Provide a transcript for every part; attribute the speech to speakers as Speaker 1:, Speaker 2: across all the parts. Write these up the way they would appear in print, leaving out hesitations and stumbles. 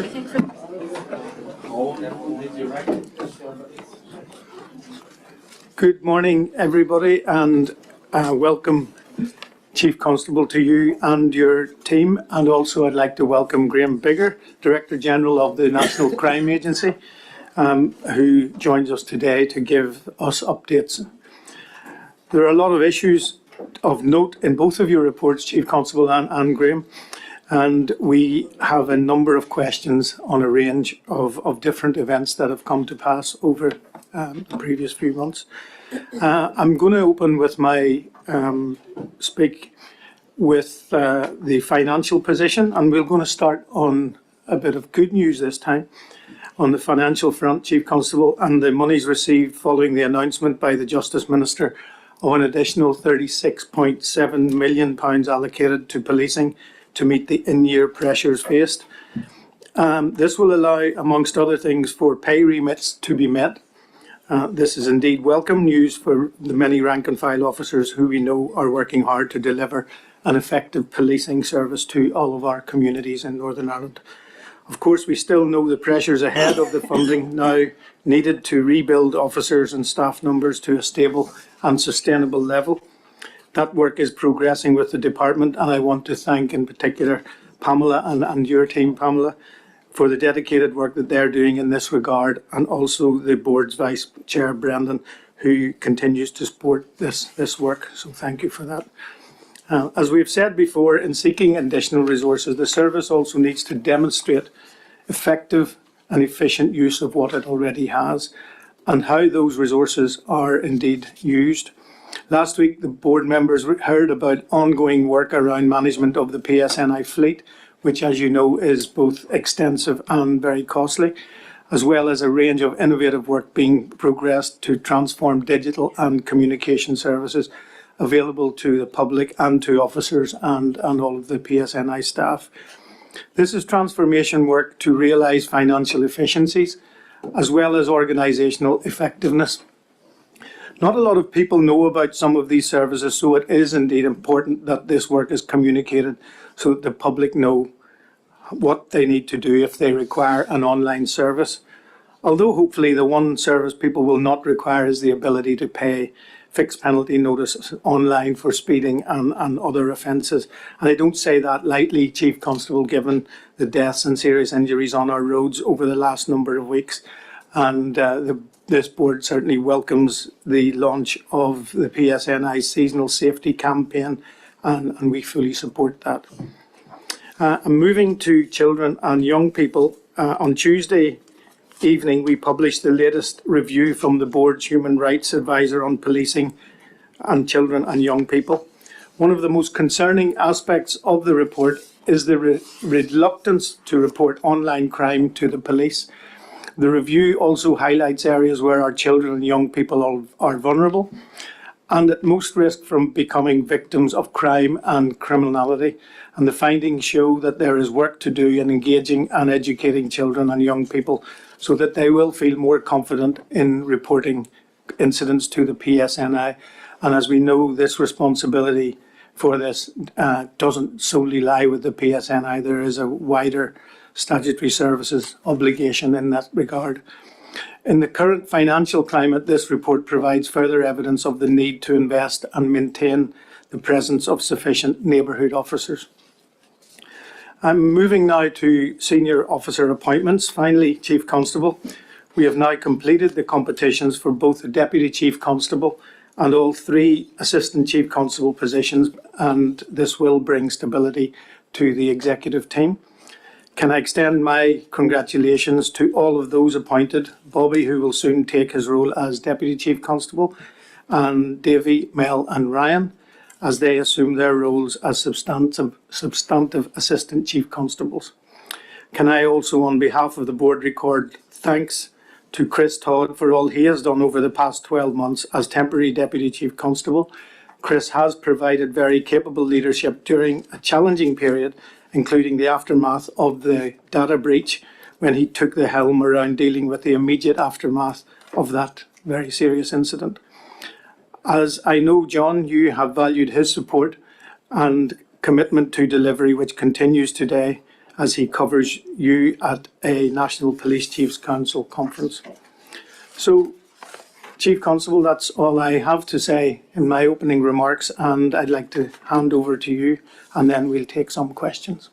Speaker 1: anything for
Speaker 2: Good morning, everybody, and welcome, Chief Constable, to you and your team. And also I'd like to welcome Graham Bigger, Director General of the National Crime Agency, who joins us today to give us updates. There are a lot of issues of note in both of your reports, Chief Constable and Graham, and we have a number of questions on a range of different events that have come to pass over the previous few months. I'm going to open with my speak with the financial position, and we're going to start on a bit of good news this time on the financial front, Chief Constable, and the monies received following the announcement by the Justice Minister of an additional £36.7 million allocated to policing to meet the in-year pressures faced. This will allow, amongst other things, for pay remits to be met. This is indeed welcome news for the many rank and file officers who we know are working hard to deliver an effective policing service to all of our communities in Northern Ireland. Of course, we still know the pressures ahead of the funding now needed to rebuild officers and staff numbers to a stable and sustainable level. That work is progressing with the department, and I want to thank in particular Pamela and your team, Pamela, for the dedicated work that they're doing in this regard, and also the board's Vice Chair, Brendan, who continues to support this work. So thank you for that. As we've said before, in seeking additional resources, the service also needs to demonstrate effective and efficient use of what it already has and how those resources are indeed used. Last week, the board members heard about ongoing work around management of the PSNI fleet, which, as you know, is both extensive and very costly, as well as a range of innovative work being progressed to transform digital and communication services available to the public and to officers and all of the PSNI staff. This is transformation work to realise financial efficiencies, as well as organisational effectiveness. Not a lot of people know about some of these services, so it is indeed important that this work is communicated so that the public know what they need to do if they require an online service. Although hopefully the one service people will not require is the ability to pay fixed penalty notices online for speeding and other offences. And I don't say that lightly, Chief Constable, given the deaths and serious injuries on our roads over the last number of weeks. And this board certainly welcomes the launch of the PSNI seasonal safety campaign, and we fully support that. I'm moving to children and young people. On Tuesday evening, we published the latest review from the board's Human Rights Advisor on policing and children and young people. One of the most concerning aspects of the report is the reluctance to report online crime to the police. The review also highlights areas where our children and young people are vulnerable and at most risk from becoming victims of crime and criminality. And the findings show that there is work to do in engaging and educating children and young people so that they will feel more confident in reporting incidents to the PSNI. And as we know, this responsibility for this doesn't solely lie with the PSNI. There is a wider statutory services obligation in that regard. In the current financial climate, this report provides further evidence of the need to invest and maintain the presence of sufficient neighbourhood officers. I'm moving now to senior officer appointments. Finally, Chief Constable, we have now completed the competitions for both the Deputy Chief Constable and all three Assistant Chief Constable positions, and this will bring stability to the executive team. Can I extend my congratulations to all of those appointed, Bobby, who will soon take his role as Deputy Chief Constable, and Davy, Mel and Ryan, as they assume their roles as substantive Assistant Chief Constables. Can I also, on behalf of the board, record thanks to Chris Todd for all he has done over the past 12 months as temporary Deputy Chief Constable. Chris has provided very capable leadership during a challenging period, including the aftermath of the data breach, when he took the helm around dealing with the immediate aftermath of that very serious incident. As I know, John, you have valued his support and commitment to delivery, which continues today as he covers you at a National Police Chiefs Council conference. So, Chief Constable, that's all I have to say in my opening remarks, and I'd like to hand over to you, and then we'll take some questions.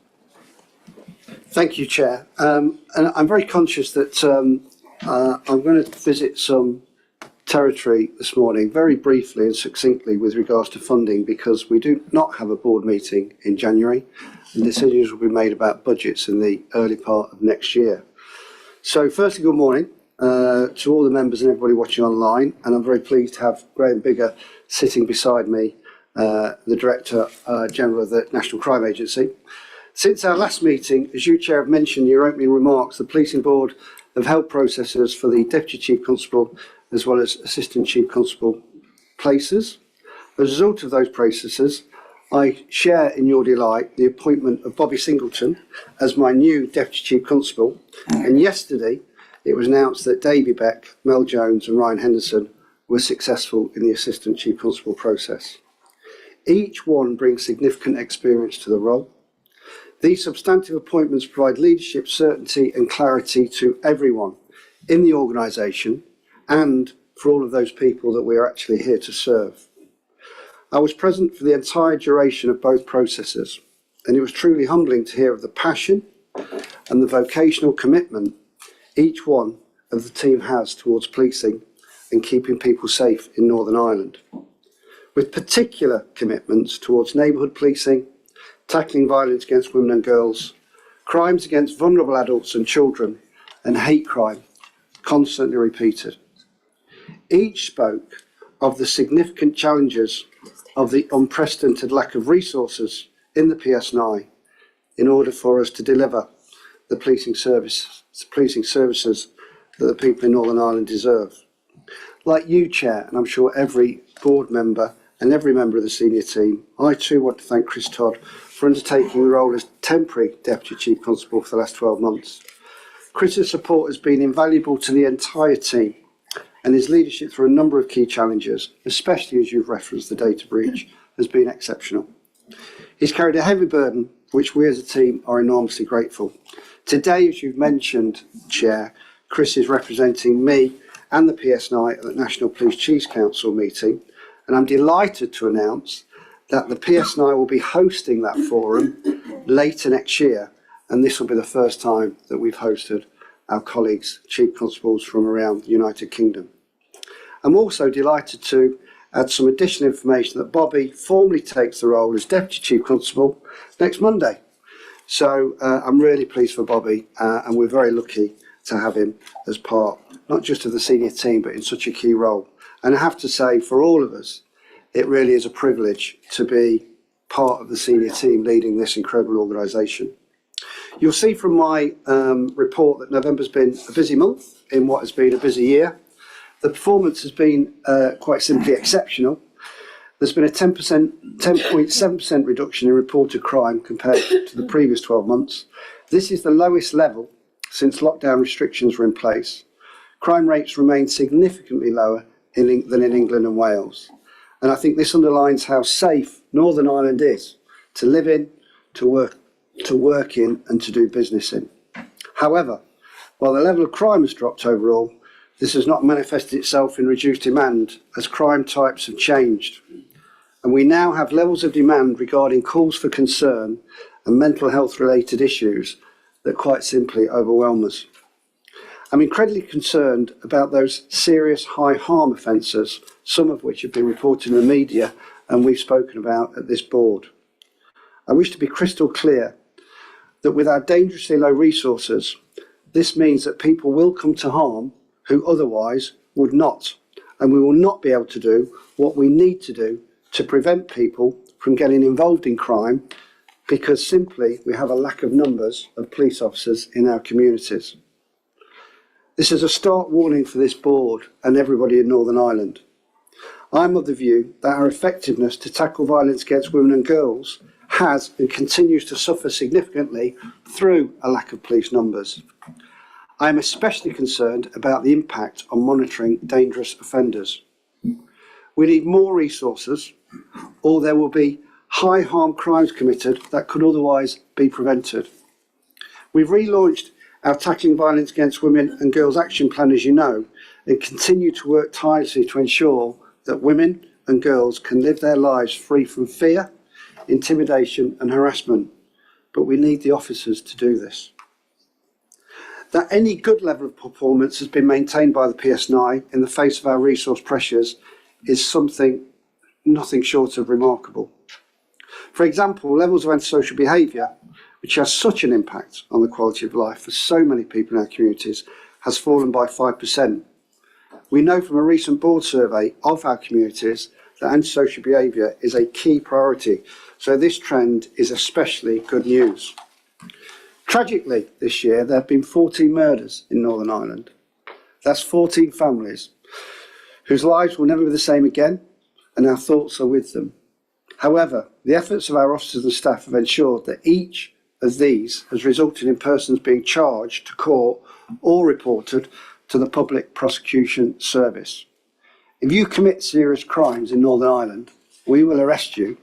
Speaker 1: Thank you, Chair. And I'm very conscious that I'm going to visit some territory this morning, very briefly and succinctly, with regards to funding, because we do not have a board meeting in January, and decisions will be made about budgets in the early part of next year. So, firstly, good morning to all the members and everybody watching online, and I'm very pleased to have Graham Bigger sitting beside me, the Director General of the National Crime Agency. Since our last meeting, as you, Chair, have mentioned in your opening remarks, the Policing Board have held processes for the Deputy Chief Constable as well as Assistant Chief Constable places. As a result of those processes, I share in your delight the appointment of Bobby Singleton as my new Deputy Chief Constable, and yesterday it was announced that Davy Beck, Mel Jones and Ryan Henderson were successful in the Assistant Chief Constable process. Each one brings significant experience to the role. These substantive appointments provide leadership certainty and clarity to everyone in the organisation and for all of those people that we are actually here to serve. I was present for the entire duration of both processes, and it was truly humbling to hear of the passion and the vocational commitment each one of the team has towards policing and keeping people safe in Northern Ireland, with particular commitments towards neighbourhood policing, tackling violence against women and girls, crimes against vulnerable adults and children, and hate crime, constantly repeated. Each spoke of the significant challenges of the unprecedented lack of resources in the PSNI in order for us to deliver the policing services that the people in Northern Ireland deserve. Like you, Chair, and I'm sure every board member and every member of the senior team, I too want to thank Chris Todd for undertaking the role as temporary Deputy Chief Constable for the last 12 months. Chris's support has been invaluable to the entire team, and his leadership through a number of key challenges, especially as you've referenced the data breach, has been exceptional. He's carried a heavy burden, which we as a team are enormously grateful. Today, as you've mentioned, Chair, Chris is representing me and the PSNI at the National Police Chiefs Council meeting, and I'm delighted to announce that the PSNI will be hosting that forum later next year, and this will be the first time that we've hosted our colleagues, Chief Constables from around the United Kingdom. I'm also delighted to add some additional information that Bobby formally takes the role as Deputy Chief Constable next Monday. So I'm really pleased for Bobby, and we're very lucky to have him as part, not just of the senior team, but in such a key role. And I have to say, for all of us, it really is a privilege to be part of the senior team leading this incredible organisation. You'll see from my report that November's been a busy month in what has been a busy year. The performance has been quite simply exceptional. There's been a 10.7% reduction in reported crime compared to the previous 12 months. This is the lowest level since lockdown restrictions were in place. Crime rates remain significantly lower than in England and Wales. And I think this underlines how safe Northern Ireland is to live in, to work in and to do business in. However, while the level of crime has dropped overall, this has not manifested itself in reduced demand as crime types have changed. And we now have levels of demand regarding calls for concern and mental health related issues that quite simply overwhelm us. I'm incredibly concerned about those serious high harm offences, some of which have been reported in the media and we've spoken about at this board. I wish to be crystal clear that with our dangerously low resources, this means that people will come to harm who otherwise would not, and we will not be able to do what we need to do to prevent people from getting involved in crime because simply we have a lack of numbers of police officers in our communities. This is a stark warning for this board and everybody in Northern Ireland. I'm of the view that our effectiveness to tackle violence against women and girls has and continues to suffer significantly through a lack of police numbers. I am especially concerned about the impact on monitoring dangerous offenders. We need more resources, or there will be high harm crimes committed that could otherwise be prevented. We've relaunched our Tackling Violence Against Women and Girls Action Plan, as you know, and continue to work tirelessly to ensure that women and girls can live their lives free from fear, intimidation and harassment. But we need the officers to do this. That any good level of performance has been maintained by the PSNI in the face of our resource pressures is something nothing short of remarkable. For example, levels of antisocial behaviour, which has such an impact on the quality of life for so many people in our communities, has fallen by 5%. We know from a recent board survey of our communities that antisocial behaviour is a key priority, so this trend is especially good news. Tragically, this year there have been 14 murders in Northern Ireland. That's 14 families whose lives will never be the same again, and our thoughts are with them. However, the efforts of our officers and staff have ensured that each of these has resulted in persons being charged to court or reported to the Public Prosecution Service. If you commit serious crimes in Northern Ireland, we will arrest you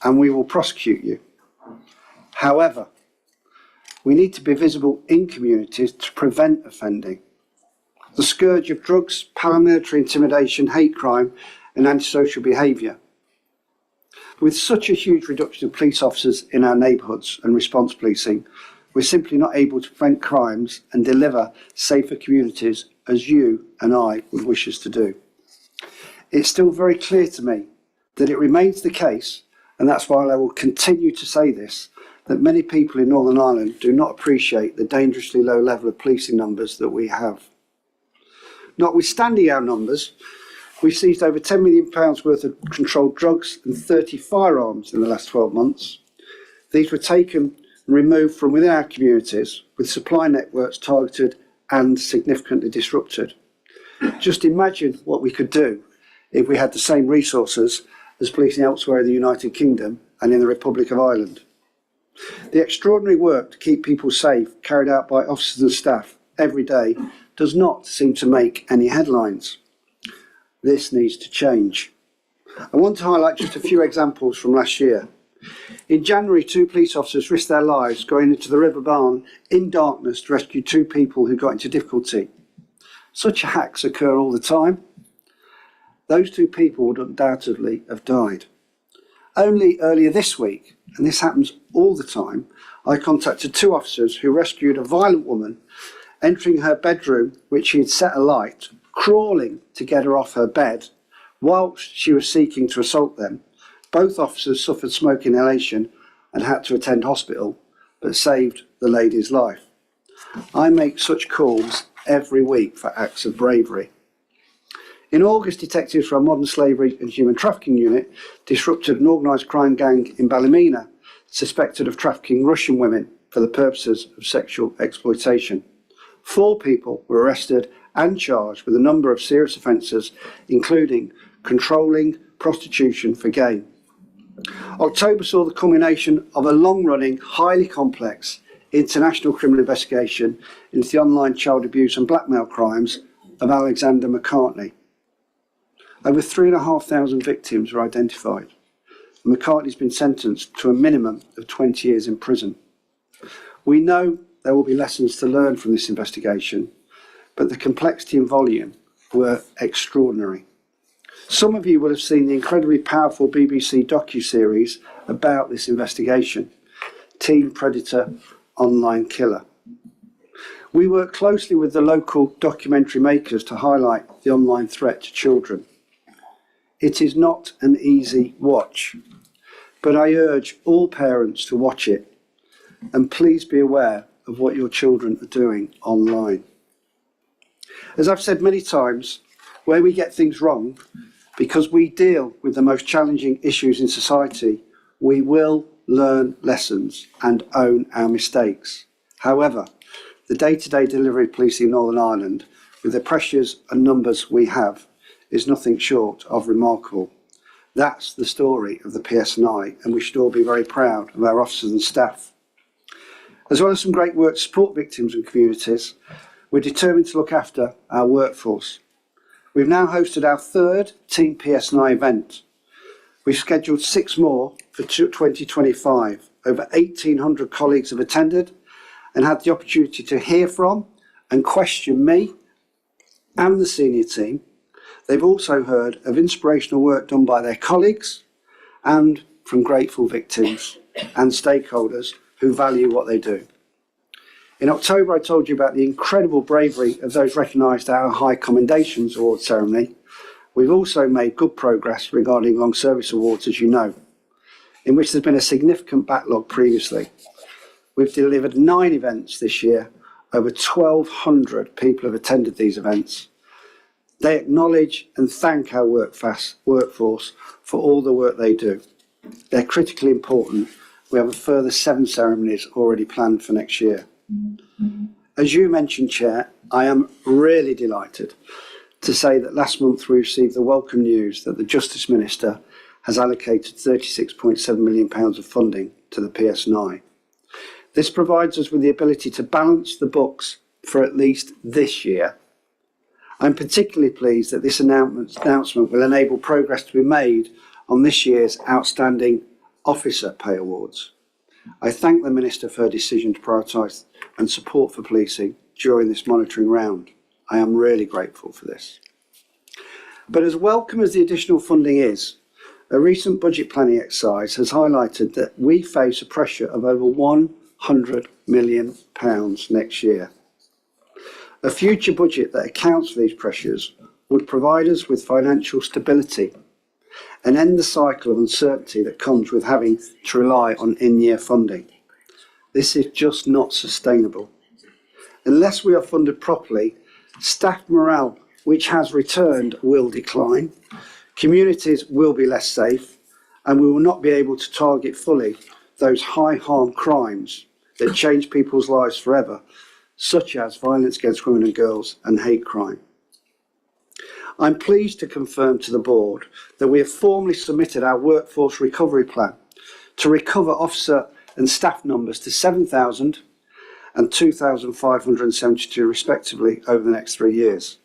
Speaker 1: and we will prosecute you. However, we need to be visible in communities to prevent offending. The scourge of drugs, paramilitary intimidation, hate crime and antisocial behaviour. With such a huge reduction of police officers in our neighbourhoods and response policing, we're simply not able to prevent crimes and deliver safer communities as you and I would wish us to do. It's still very clear to me that it remains the case, and that's why I will continue to say this, that many people in Northern Ireland do not appreciate the dangerously low level of policing numbers that we have. Notwithstanding our numbers, we've seized over £10 million worth of controlled drugs and 30 firearms in the last 12 months. These were taken and removed from within our communities, with supply networks targeted and significantly disrupted. Just imagine what we could do if we had the same resources as policing elsewhere in the United Kingdom and in the Republic of Ireland. The extraordinary work to keep people safe carried out by officers and staff every day does not seem to make any headlines. This needs to change. I want to highlight just a few examples from last year. In January, 2 police officers risked their lives going into the River Barn in darkness to rescue 2 people who got into difficulty. Such acts occur all the time. Those 2 people would undoubtedly have died. Only earlier this week, and this happens all the time, I contacted 2 officers who rescued a violent woman entering her bedroom, which she had set alight, crawling to get her off her bed whilst she was seeking to assault them. Both officers suffered smoke inhalation and had to attend hospital, but saved the lady's life. I make such calls every week for acts of bravery. In August, detectives from our Modern Slavery and Human Trafficking Unit disrupted an organised crime gang in Ballymena suspected of trafficking Russian women for the purposes of sexual exploitation. 4 people were arrested and charged with a number of serious offences, including controlling prostitution for gain. October saw the culmination of a long-running, highly complex international criminal investigation into the online child abuse and blackmail crimes of Alexander McCartney. Over 3,500 victims were identified, and McCartney's been sentenced to a minimum of 20 years in prison. We know there will be lessons to learn from this investigation, but the complexity and volume were extraordinary. Some of you will have seen the incredibly powerful BBC docu-series about this investigation, Teen Predator Online Killer. We work closely with the local documentary makers to highlight the online threat to children. It is not an easy watch, but I urge all parents to watch it, and please be aware of what your children are doing online. As I've said many times, where we get things wrong, because we deal with the most challenging issues in society, we will learn lessons and own our mistakes. However, the day-to-day delivery of policing in Northern Ireland, with the pressures and numbers we have, is nothing short of remarkable. That's the story of the PSNI, and we should all be very proud of our officers and staff. As well as some great work to support victims and communities, we're determined to look after our workforce. We've now hosted our 3rd Team PSNI event. We've scheduled 6 more for 2025. Over 1,800 colleagues have attended, and had the opportunity to hear from and question me and the senior team, they've also heard of inspirational work done by their colleagues and from grateful victims and stakeholders who value what they do. In October, I told you about the incredible bravery of those recognised at our High Commendations Award ceremony. We've also made good progress regarding long service awards, as you know, in which there's been a significant backlog previously. We've delivered 9 events this year. Over 1,200 people have attended these events. They acknowledge and thank our workforce for all the work they do. They're critically important. We have a further 7 ceremonies already planned for next year. As you mentioned, Chair, I am really delighted to say that last month we received the welcome news that the Justice Minister has allocated £36.7 million of funding to the PSNI. This provides us with the ability to balance the books for at least this year. I'm particularly pleased that this announcement will enable progress to be made on this year's outstanding officer pay awards. I thank the Minister for her decision to prioritise and support for policing during this monitoring round. I am really grateful for this. But as welcome as the additional funding is, a recent budget planning exercise has highlighted that we face a pressure of over £100 million next year. A future budget that accounts for these pressures would provide us with financial stability and end the cycle of uncertainty that comes with having to rely on in-year funding. This is just not sustainable. Unless we are funded properly, staff morale, which has returned, will decline, communities will be less safe, and we will not be able to target fully those high-harm crimes that change people's lives forever, such as violence against women and girls and hate crime. I'm pleased to confirm to the Board that we have formally submitted our workforce recovery plan to recover officer and staff numbers to 7,000 and 2,572 respectively over the next 3 years.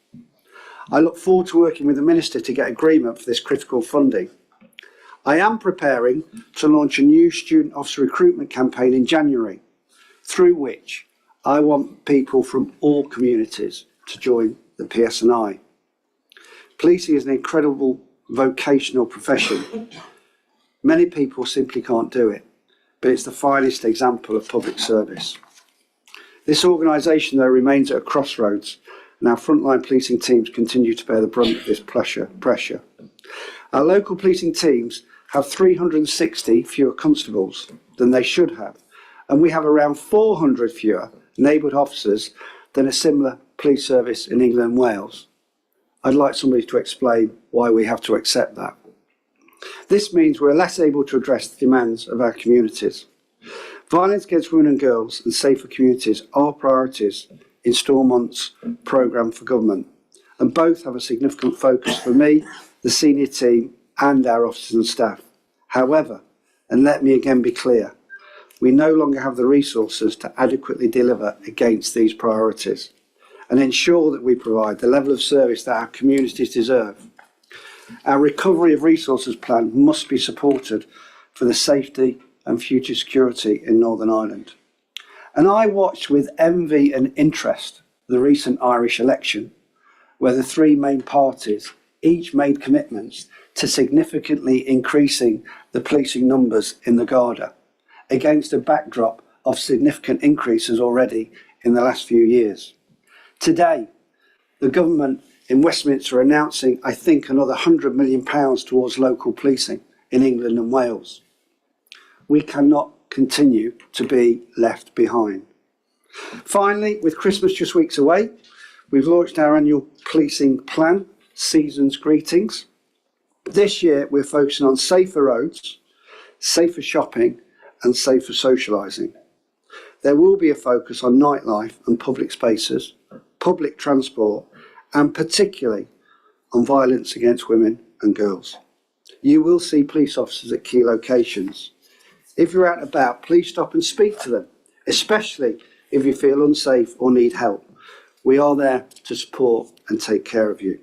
Speaker 1: I look forward to working with the Minister to get agreement for this critical funding. I am preparing to launch a new student officer recruitment campaign in January, through which I want people from all communities to join the PSNI. Policing is an incredible vocational profession. Many people simply can't do it, but it's the finest example of public service. This organisation, though, remains at a crossroads, and our frontline policing teams continue to bear the brunt of this pressure. Our local policing teams have 360 fewer constables than they should have, and we have around 400 fewer neighbourhood officers than a similar police service in England and Wales. I'd like somebody to explain why we have to accept that. This means we're less able to address the demands of our communities. Violence against women and girls and safer communities are priorities in Stormont's programme for government, and both have a significant focus for me, the senior team and our officers and staff. However, and let me again be clear, we no longer have the resources to adequately deliver against these priorities and ensure that we provide the level of service that our communities deserve. Our recovery of resources plan must be supported for the safety and future security in Northern Ireland. And I watched with envy and interest the recent Irish election, where the 3 main parties each made commitments to significantly increasing the policing numbers in the Garda, against a backdrop of significant increases already in the last few years. Today, the government in Westminster are announcing, I think, another £100 million towards local policing in England and Wales. We cannot continue to be left behind. Finally, with Christmas just weeks away, we've launched our annual policing plan, Season's Greetings. This year, we're focusing on safer roads, safer shopping, and safer socialising. There will be a focus on nightlife and public spaces, public transport, and particularly on violence against women and girls. You will see police officers at key locations. If you're out and about, please stop and speak to them, especially if you feel unsafe or need help. We are there to support and take care of you.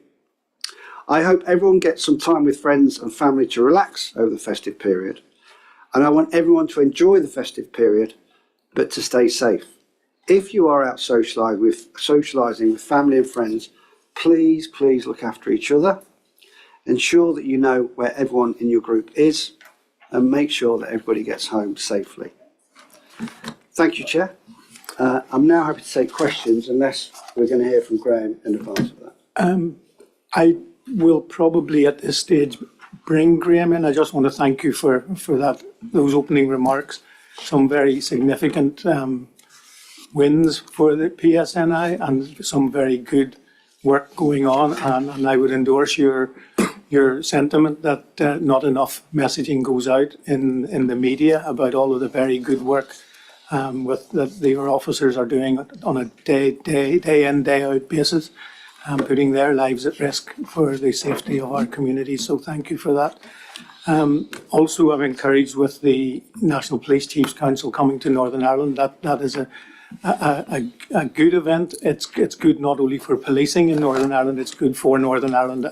Speaker 1: I hope everyone gets some time with friends and family to relax over the festive period. And I want everyone to enjoy the festive period, but to stay safe. If you are out socialising with family and friends, please look after each other. Ensure that you know where everyone in your group is and make sure that everybody gets home safely. Thank you, Chair. I'm now happy to take questions unless we're going to hear from Graham in advance of that.
Speaker 2: I will probably at this stage bring Graham in. I just want to thank you for those opening remarks. Some very significant wins for the PSNI and some very good work going on, and I would endorse your sentiment that not enough messaging goes out in the media about all of the very good work that your officers are doing on a day in, day out basis, putting their lives at risk for the safety of our community. So thank you for that. Also, I'm encouraged with the National Police Chiefs Council coming to Northern Ireland. That is a good event. It's good not only for policing in Northern Ireland, it's good for Northern Ireland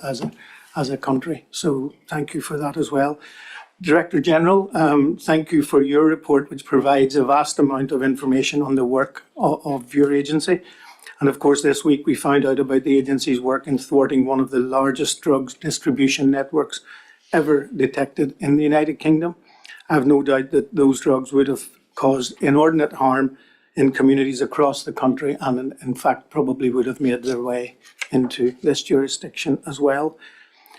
Speaker 2: as a country. So thank you for that as well. Director General, thank you for your report, which provides a vast amount of information on the work of your agency. And of course, this week we found out about the agency's work in thwarting one of the largest drugs distribution networks ever detected in the United Kingdom. I have no doubt that those drugs would have caused inordinate harm in communities across the country and in fact probably would have made their way into this jurisdiction as well.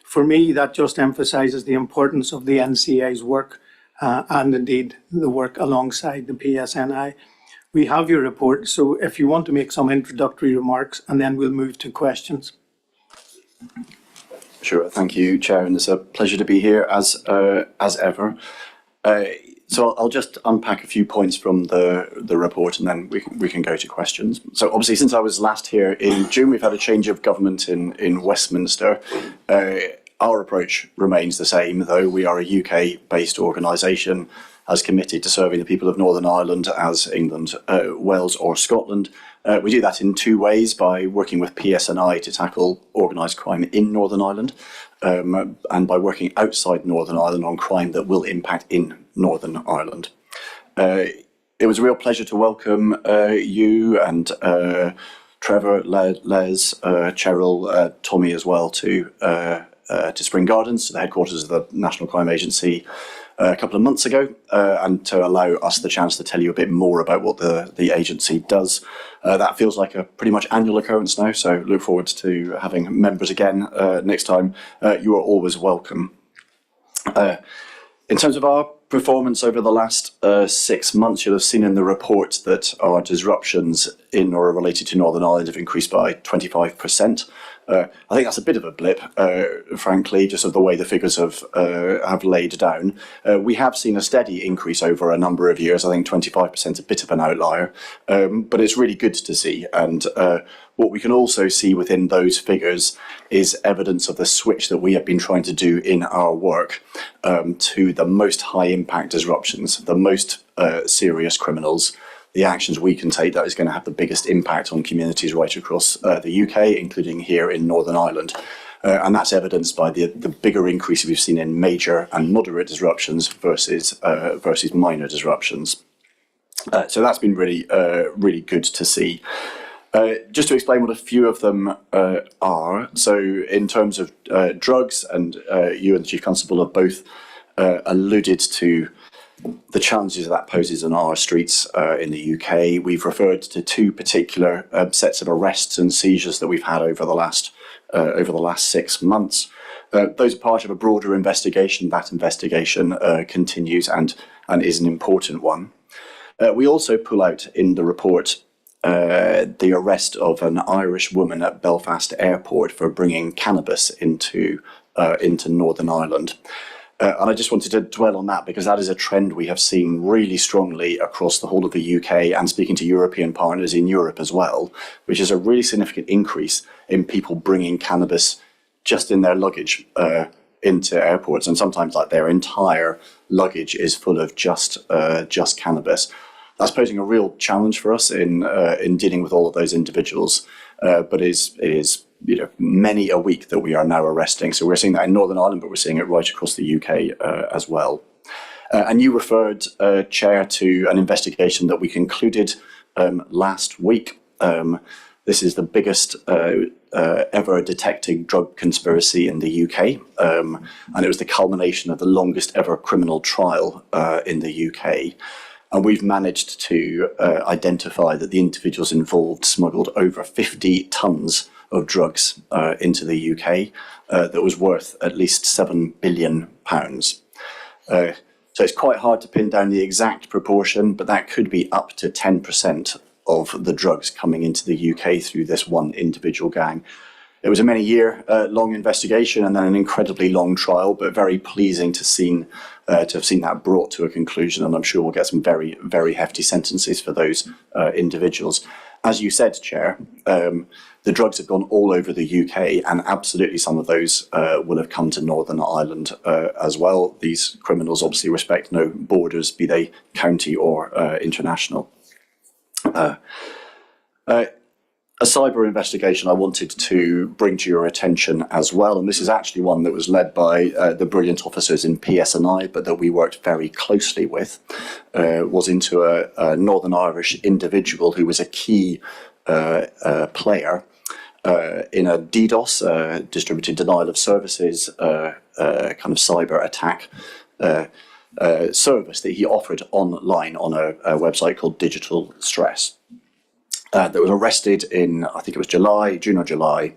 Speaker 2: For me, that just emphasises the importance of the NCA's work and indeed the work alongside the PSNI. We have your report, so if you want to make some introductory remarks and then we'll move to questions.
Speaker 3: Sure, thank you, Chair, and it's a pleasure to be here as ever. So I'll just unpack a few points from the report and then we can go to questions. So obviously, since I was last here in June, we've had a change of government in Westminster. Our approach remains the same, though. We are a UK-based organisation as committed to serving the people of Northern Ireland as England, Wales or Scotland. We do that in two ways, by working with PSNI to tackle organised crime in Northern Ireland and by working outside Northern Ireland on crime that will impact in Northern Ireland. It was a real pleasure to welcome you and Trevor, Les, Cheryl, Tommy as well to Spring Gardens, to the headquarters of the National Crime Agency a couple of months ago, and to allow us the chance to tell you a bit more about what the agency does. That feels like a pretty much annual occurrence now, so look forward to having members again next time. You are always welcome. In terms of our performance over the last 6 months, you'll have seen in the report that our disruptions in or related to Northern Ireland have increased by 25%. I think that's a bit of a blip, frankly, just of the way the figures have laid down. We have seen a steady increase over a number of years. I think 25% is a bit of an outlier, but it's really good to see. And what we can also see within those figures is evidence of the switch that we have been trying to do in our work to the most high impact disruptions, the most serious criminals, the actions we can take that is going to have the biggest impact on communities right across the UK, including here in Northern Ireland. And that's evidenced by the bigger increase we've seen in major and moderate disruptions versus minor disruptions. So that's been really good to see. Just to explain what a few of them are. So in terms of drugs, and you and the Chief Constable have both alluded to the challenges that poses on our streets in the UK. We've referred to two particular sets of arrests and seizures that we've had over the last 6 months. Those are part of a broader investigation. That investigation continues and is an important one. We also pull out in the report the arrest of an Irish woman at Belfast Airport for bringing cannabis into Northern Ireland. And I just wanted to dwell on that because that is a trend we have seen really strongly across the whole of the UK and speaking to European partners in Europe as well, which is a really significant increase in people bringing cannabis just in their luggage into airports. And sometimes like their entire luggage is full of just cannabis. That's posing a real challenge for us in dealing with all of those individuals, but it is many a week that we are now arresting. So we're seeing that in Northern Ireland, but we're seeing it right across the UK as well. And you referred, Chair, to an investigation that we concluded last week. This is the biggest ever detected drug conspiracy in the UK, and it was the culmination of the longest ever criminal trial in the UK. And we've managed to identify that the individuals involved smuggled over 50 tonnes of drugs into the UK that was worth at least £7 billion. So it's quite hard to pin down the exact proportion, but that could be up to 10% of the drugs coming into the UK through this one individual gang. It was a many-year long investigation and then an incredibly long trial, but very pleasing to have seen that brought to a conclusion. And I'm sure we'll get some very, very hefty sentences for those individuals. As you said, Chair, the drugs have gone all over the UK, and absolutely some of those will have come to Northern Ireland as well. These criminals obviously respect no borders, be they county or international. A cyber investigation I wanted to bring to your attention as well, and this is actually one that was led by the brilliant officers in PSNI, but that we worked very closely with, was into a Northern Irish individual who was a key player in a DDoS, distributed denial of services, kind of cyber attack service that he offered online on a website called Digital Stress. That was arrested in, I think it was June or July,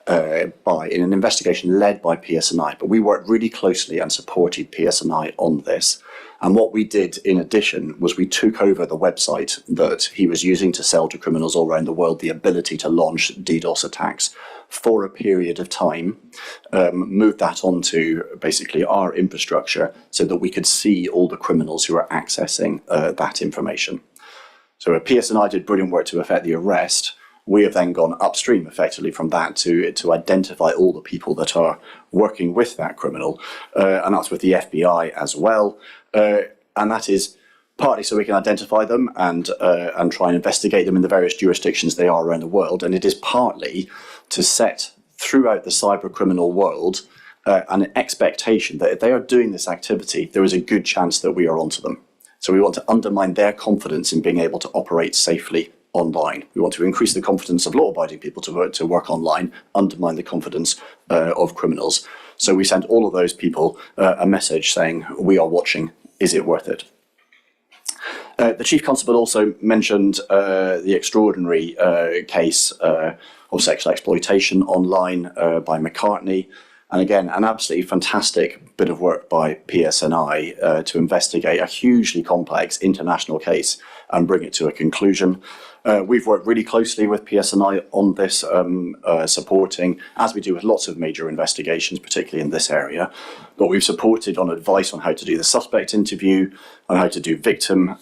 Speaker 3: in an investigation led by PSNI. But we worked really closely and supported PSNI on this. And what we did in addition was we took over the website that he was using to sell to criminals all around the world the ability to launch DDoS attacks for a period of time, moved that onto basically our infrastructure so that we could see all the criminals who are accessing that information. So PSNI did brilliant work to effect the arrest. We have then gone upstream effectively from that to identify all the people that are working with that criminal, and that's with the FBI as well. And that is partly so we can identify them and try and investigate them in the various jurisdictions they are around the world. And it is partly to set throughout the cyber criminal world an expectation that if they are doing this activity, there is a good chance that we are onto them. So we want to undermine their confidence in being able to operate safely online. We want to increase the confidence of law-abiding people to work online, undermine the confidence of criminals. So we sent all of those people a message saying, we are watching, is it worth it? The Chief Constable also mentioned the extraordinary case of sexual exploitation online by McCartney. And again, an absolutely fantastic bit of work by PSNI to investigate a hugely complex international case and bring it to a conclusion. We've worked really closely with PSNI on this, supporting, as we do with lots of major investigations, particularly in this area. But we've supported on advice on how to do the suspect interview, on how to do victim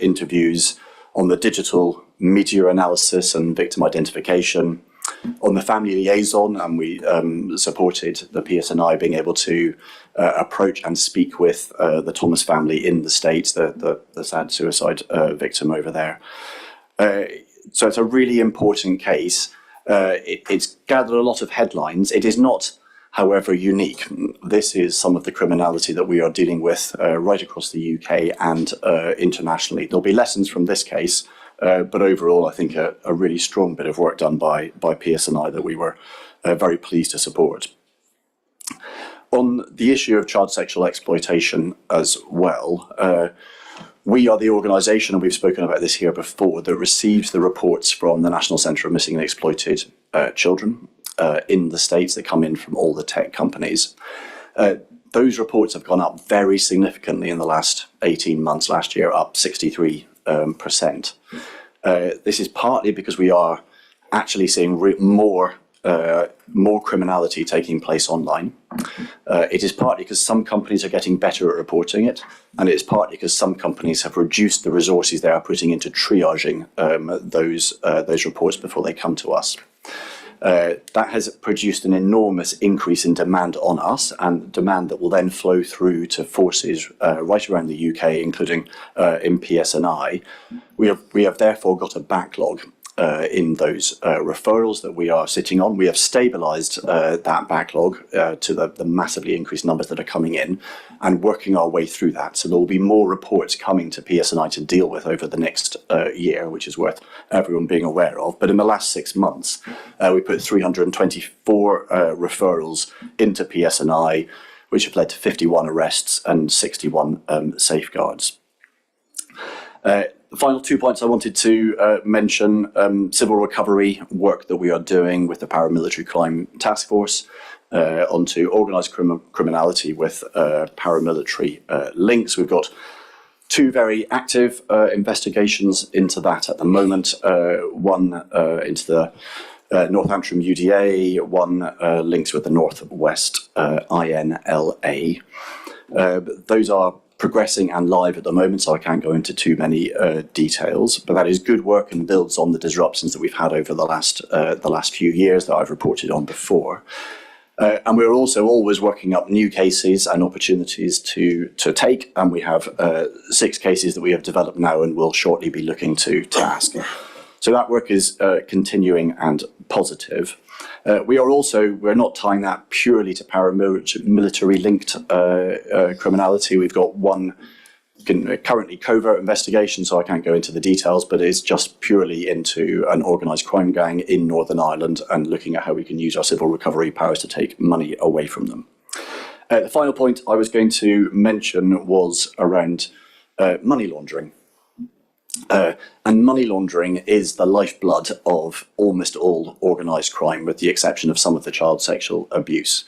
Speaker 3: interviews, on the digital media analysis and victim identification, on the family liaison, and we supported the PSNI being able to approach and speak with the Thomas family in the States, the sad suicide victim over there. So it's a really important case. It's gathered a lot of headlines. It is not, however, unique. This is some of the criminality that we are dealing with right across the UK and internationally. There'll be lessons from this case, but overall, I think a really strong bit of work done by PSNI that we were very pleased to support. On the issue of child sexual exploitation as well, we are the organisation, and we've spoken about this here before, that receives the reports from the National Centre of Missing and Exploited Children in the States that come in from all the tech companies. Those reports have gone up very significantly in the last 18 months, last year up 63%. This is partly because we are actually seeing more criminality taking place online. It is partly because some companies are getting better at reporting it, and it is partly because some companies have reduced the resources they are putting into triaging those reports before they come to us. That has produced an enormous increase in demand on us, and demand that will then flow through to forces right around the UK, including in PSNI. We have therefore got a backlog, in those referrals that we are sitting on. We have stabilised that backlog to the massively increased numbers that are coming in, and working our way through that. So there will be more reports coming to PSNI to deal with over the next year, which is worth everyone being aware of. But in the last 6 months, we put 324 referrals into PSNI, which have led to 51 arrests and 61 safeguards. The final 2 points I wanted to mention, civil recovery work that we are doing with the Paramilitary Crime Task Force, onto organised criminality with paramilitary links. We've got 2 very active investigations into that at the moment, one into the North Antrim UDA, one links with the North West INLA. Those are progressing and live at the moment, so I can't go into too many details, but that is good work and builds on the disruptions that we've had over the last few years that I've reported on before. And we're also always working up new cases and opportunities to take, and we have 6 cases that we have developed now and will shortly be looking to task. So that work is continuing and positive. We're not tying that purely to paramilitary linked criminality. We've got one currently covert investigation, so I can't go into the details, but it's just purely into an organised crime gang in Northern Ireland and looking at how we can use our civil recovery powers to take money away from them. The final point I was going to mention was around money laundering. And money laundering is the lifeblood of almost all organised crime, with the exception of some of the child sexual abuse.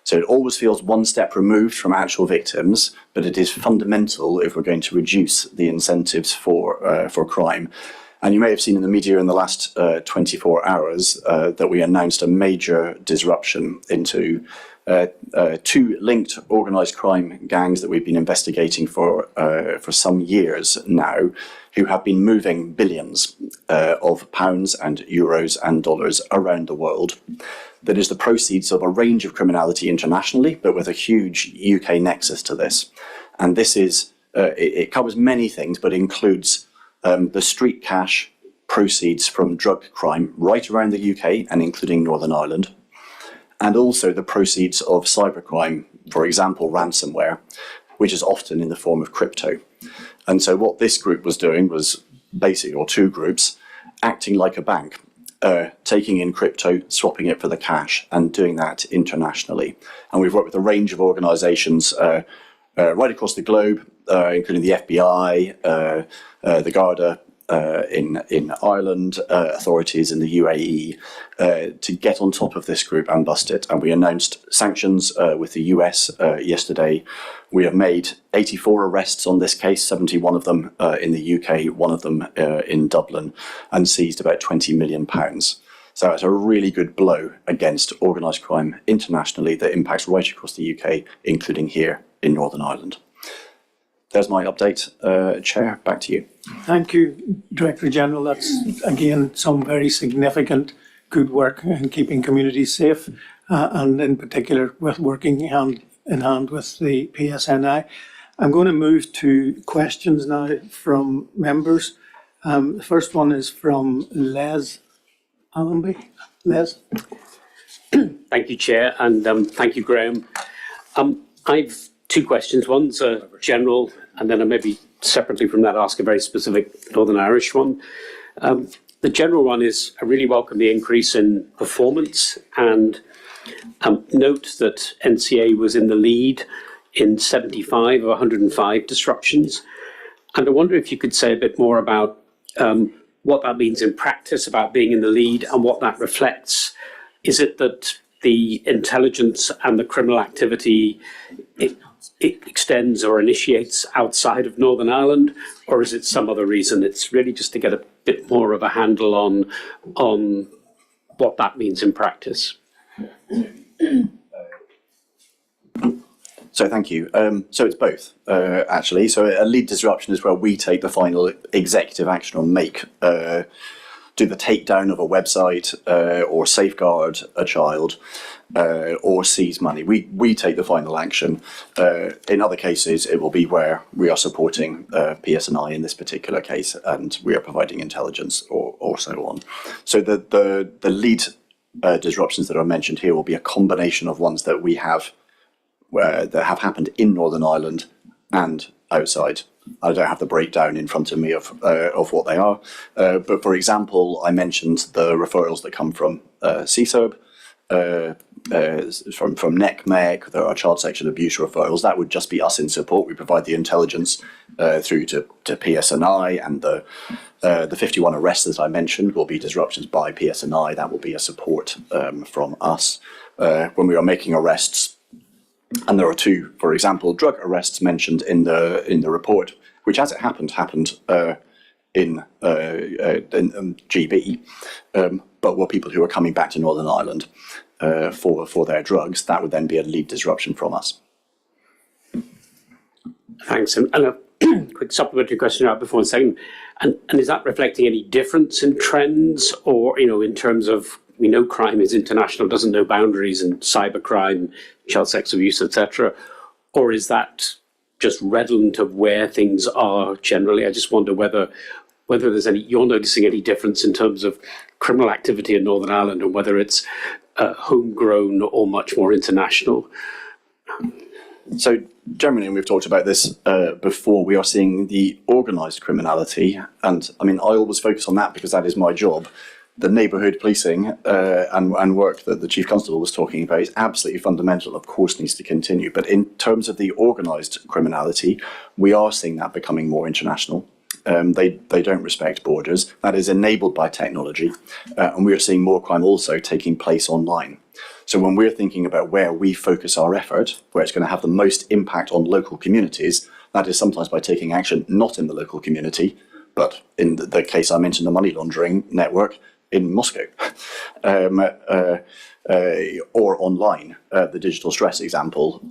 Speaker 3: So it always feels one step removed from actual victims, but it is fundamental if we're going to reduce the incentives for crime. And you may have seen in the media in the last 24 hours that we announced a major disruption into 2 linked organised crime gangs that we've been investigating for some years now, who have been moving billions of pounds and euros and dollars around the world. That is the proceeds of a range of criminality internationally, but with a huge UK nexus to this. And this is, it covers many things, but includes the street cash proceeds from drug crime right around the UK and including Northern Ireland, and also the proceeds of cybercrime, for example, ransomware, which is often in the form of crypto. And so what this group was doing was basically, or 2 groups, acting like a bank, taking in crypto, swapping it for the cash, and doing that internationally. And we've worked with a range of organisations right across the globe, including the FBI, the Garda in Ireland, authorities in the UAE, to get on top of this group and bust it. And we announced sanctions with the US yesterday. We have made 84 arrests on this case, 71 of them in the UK, 1 of them in Dublin, and seized about £20 million. So it's a really good blow against organised crime internationally that impacts right across the UK, including here in Northern Ireland. There's my update, Chair. Back to you.
Speaker 2: Thank you, Director General. That's, again, some very significant good work in keeping communities safe, and in particular with working hand in hand with the PSNI. I'm going to move to questions now from members. The first one is from Les Allamby. Les?
Speaker 4: Thank you, Chair, and thank you, Graham. I've 2 questions. One's a general, and then I maybe separately from that ask a very specific Northern Irish one. The general one is I really welcome the increase in performance, and note that NCA was in the lead in 75 of 105 disruptions. And I wonder if you could say a bit more about what that means in practice, about being in the lead, and what that reflects. Is it that the intelligence and the criminal activity it extends or initiates outside of Northern Ireland, or is it some other reason? It's really just to get a bit more of a handle on what that means in practice.
Speaker 3: So thank you. So it's both, actually. So a lead disruption is where we take the final executive action or make do the takedown of a website or safeguard a child or seize money. We take the final action. In other cases, it will be where we are supporting PSNI in this particular case, and we are providing intelligence or so on. So the lead disruptions that are mentioned here will be a combination of ones that we have that have happened in Northern Ireland and outside. I don't have the breakdown in front of me of what they are, but for example, I mentioned the referrals that come from CSERB, from NECMEC. There are child sexual abuse referrals. That would just be us in support. We provide the intelligence through to PSNI, and the 51 arrests that I mentioned will be disruptions by PSNI. That will be a support from us. When we are making arrests, and there are two, for example, drug arrests mentioned in the report, which, as it happened in GB, but were people who were coming back to Northern Ireland for their drugs. That would then be a lead disruption from us.
Speaker 4: Thanks. And a quick supplementary question out before a second. And is that reflecting any difference in trends, or, in terms of, we know crime is international, doesn't know boundaries, and cybercrime, child sex abuse, etc., or is that just redolent of where things are generally? I just wonder whether there's you're noticing any difference in terms of criminal activity in Northern Ireland, and whether it's homegrown or much more international.
Speaker 3: So generally, and we've talked about this before, we are seeing the organised criminality, and I mean, I always focus on that because that is my job. The neighbourhood policing and work that the Chief Constable was talking about is absolutely fundamental, of course needs to continue. But in terms of the organised criminality, we are seeing that becoming more international. They don't respect borders. That is enabled by technology. And we are seeing more crime also taking place online. So when we're thinking about where we focus our effort, where it's going to have the most impact on local communities, that is sometimes by taking action not in the local community, but in the case I mentioned, the money laundering network, in Moscow, or online. The digital stress example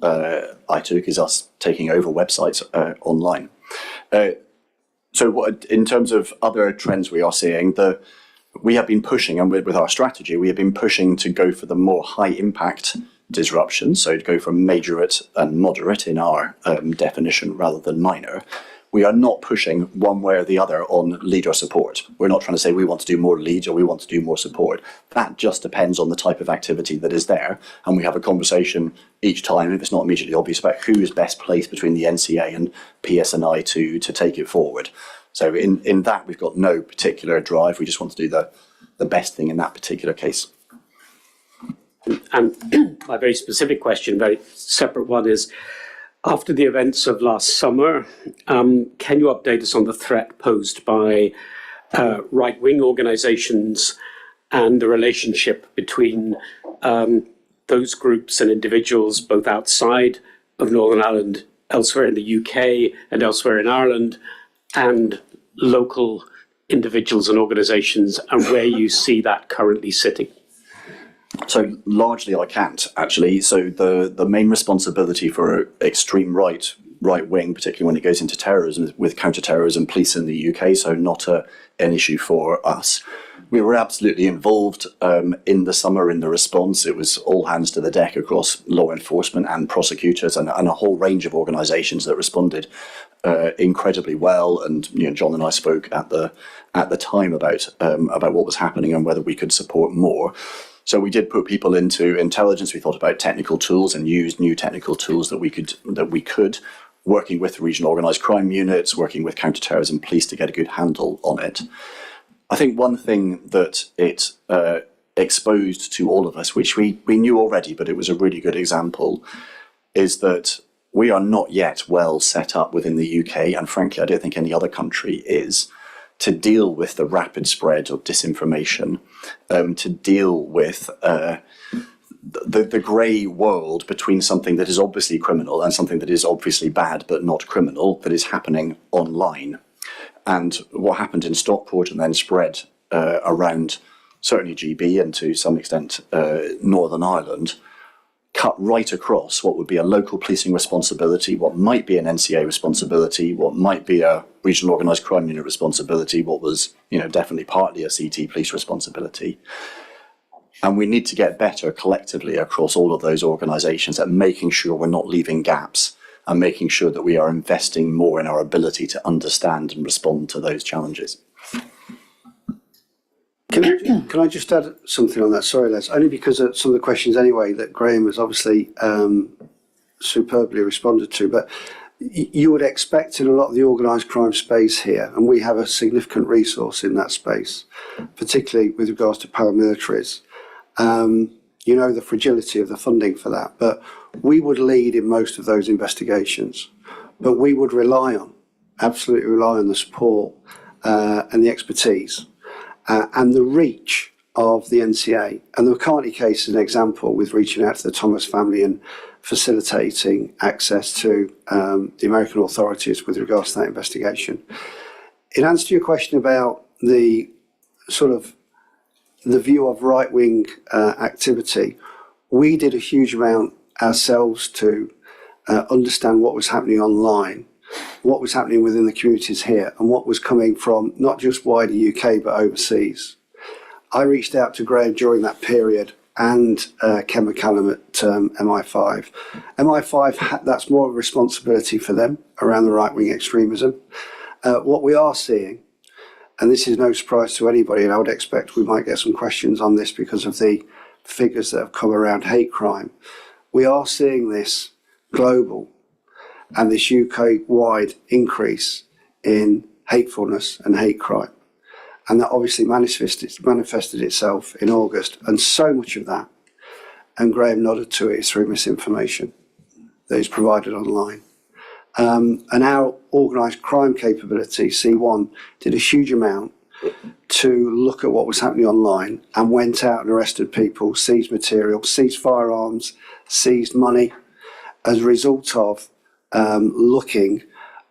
Speaker 3: I took is us taking over websites online. So in terms of other trends we are seeing, we have been pushing, and with our strategy, we have been pushing to go for the more high impact disruptions, so to go for majorate and moderate in our definition rather than minor. We are not pushing one way or the other on lead or support. We're not trying to say we want to do more leads or we want to do more support. That just depends on the type of activity that is there. And we have a conversation each time, if it's not immediately obvious, about who is best placed between the NCA and PSNI to take it forward. So in that, we've got no particular drive. We just want to do the best thing in that particular case.
Speaker 4: And my very specific question, very separate one, is, after the events of last summer, can you update us on the threat posed by right-wing organisations and the relationship between those groups and individuals, both outside of Northern Ireland, elsewhere in the UK and elsewhere in Ireland, and local individuals and organisations, and where you see that currently sitting?
Speaker 3: So largely I can't, actually. So the main responsibility for extreme right wing, particularly when it goes into terrorism, with counter-terrorism police in the UK, so not an issue for us. We were absolutely involved in the summer in the response. It was all hands to the deck across law enforcement and prosecutors and a whole range of organisations that responded incredibly well. And John and I spoke at the time about what was happening and whether we could support more. So we did put people into intelligence. We thought about technical tools and used new technical tools that we could, working with regional organised crime units, working with counter-terrorism police to get a good handle on it. I think one thing that it exposed to all of us, which we knew already, but it was a really good example, is that we are not yet well set up within the UK, and frankly, I don't think any other country is, to deal with the rapid spread of disinformation, to deal with the grey world between something that is obviously criminal and something that is obviously bad but not criminal, that is happening online. And what happened in Stockport and then spread around certainly GB and to some extent Northern Ireland cut right across what would be a local policing responsibility, what might be an NCA responsibility, what might be a regional organised crime unit responsibility, what was, definitely partly a CT police responsibility. And we need to get better collectively across all of those organisations at making sure we're not leaving gaps and making sure that we are investing more in our ability to understand and respond to those challenges.
Speaker 1: Can I just add something on that? Sorry, Les. Only because of some of the questions anyway that Graham has obviously superbly responded to. But you would expect in a lot of the organised crime space here, and we have a significant resource in that space, particularly with regards to paramilitaries. The fragility of the funding for that. But we would lead in most of those investigations. But we would absolutely rely on the support and the expertise. And the reach of the NCA. And the McCartney case is an example with reaching out to the Thomas family and facilitating access to the American authorities with regards to that investigation. In answer to your question about the view of right-wing activity, we did a huge amount ourselves to understand what was happening online, what was happening within the communities here, and what was coming from not just wider UK but overseas. I reached out to Graham during that period and Ken McCallum at MI5. MI5, that's more of a responsibility for them around the right-wing extremism. What we are seeing, and this is no surprise to anybody, and I would expect we might get some questions on this because of the figures that have come around hate crime, we are seeing this global and this UK-wide increase in hatefulness and hate crime. And that obviously manifested itself in August. And so much of that, and Graham nodded to it, is through misinformation that is provided online. And our organised crime capability, C1, did a huge amount to look at what was happening online and went out and arrested people, seized material, seized firearms, seized money as a result of looking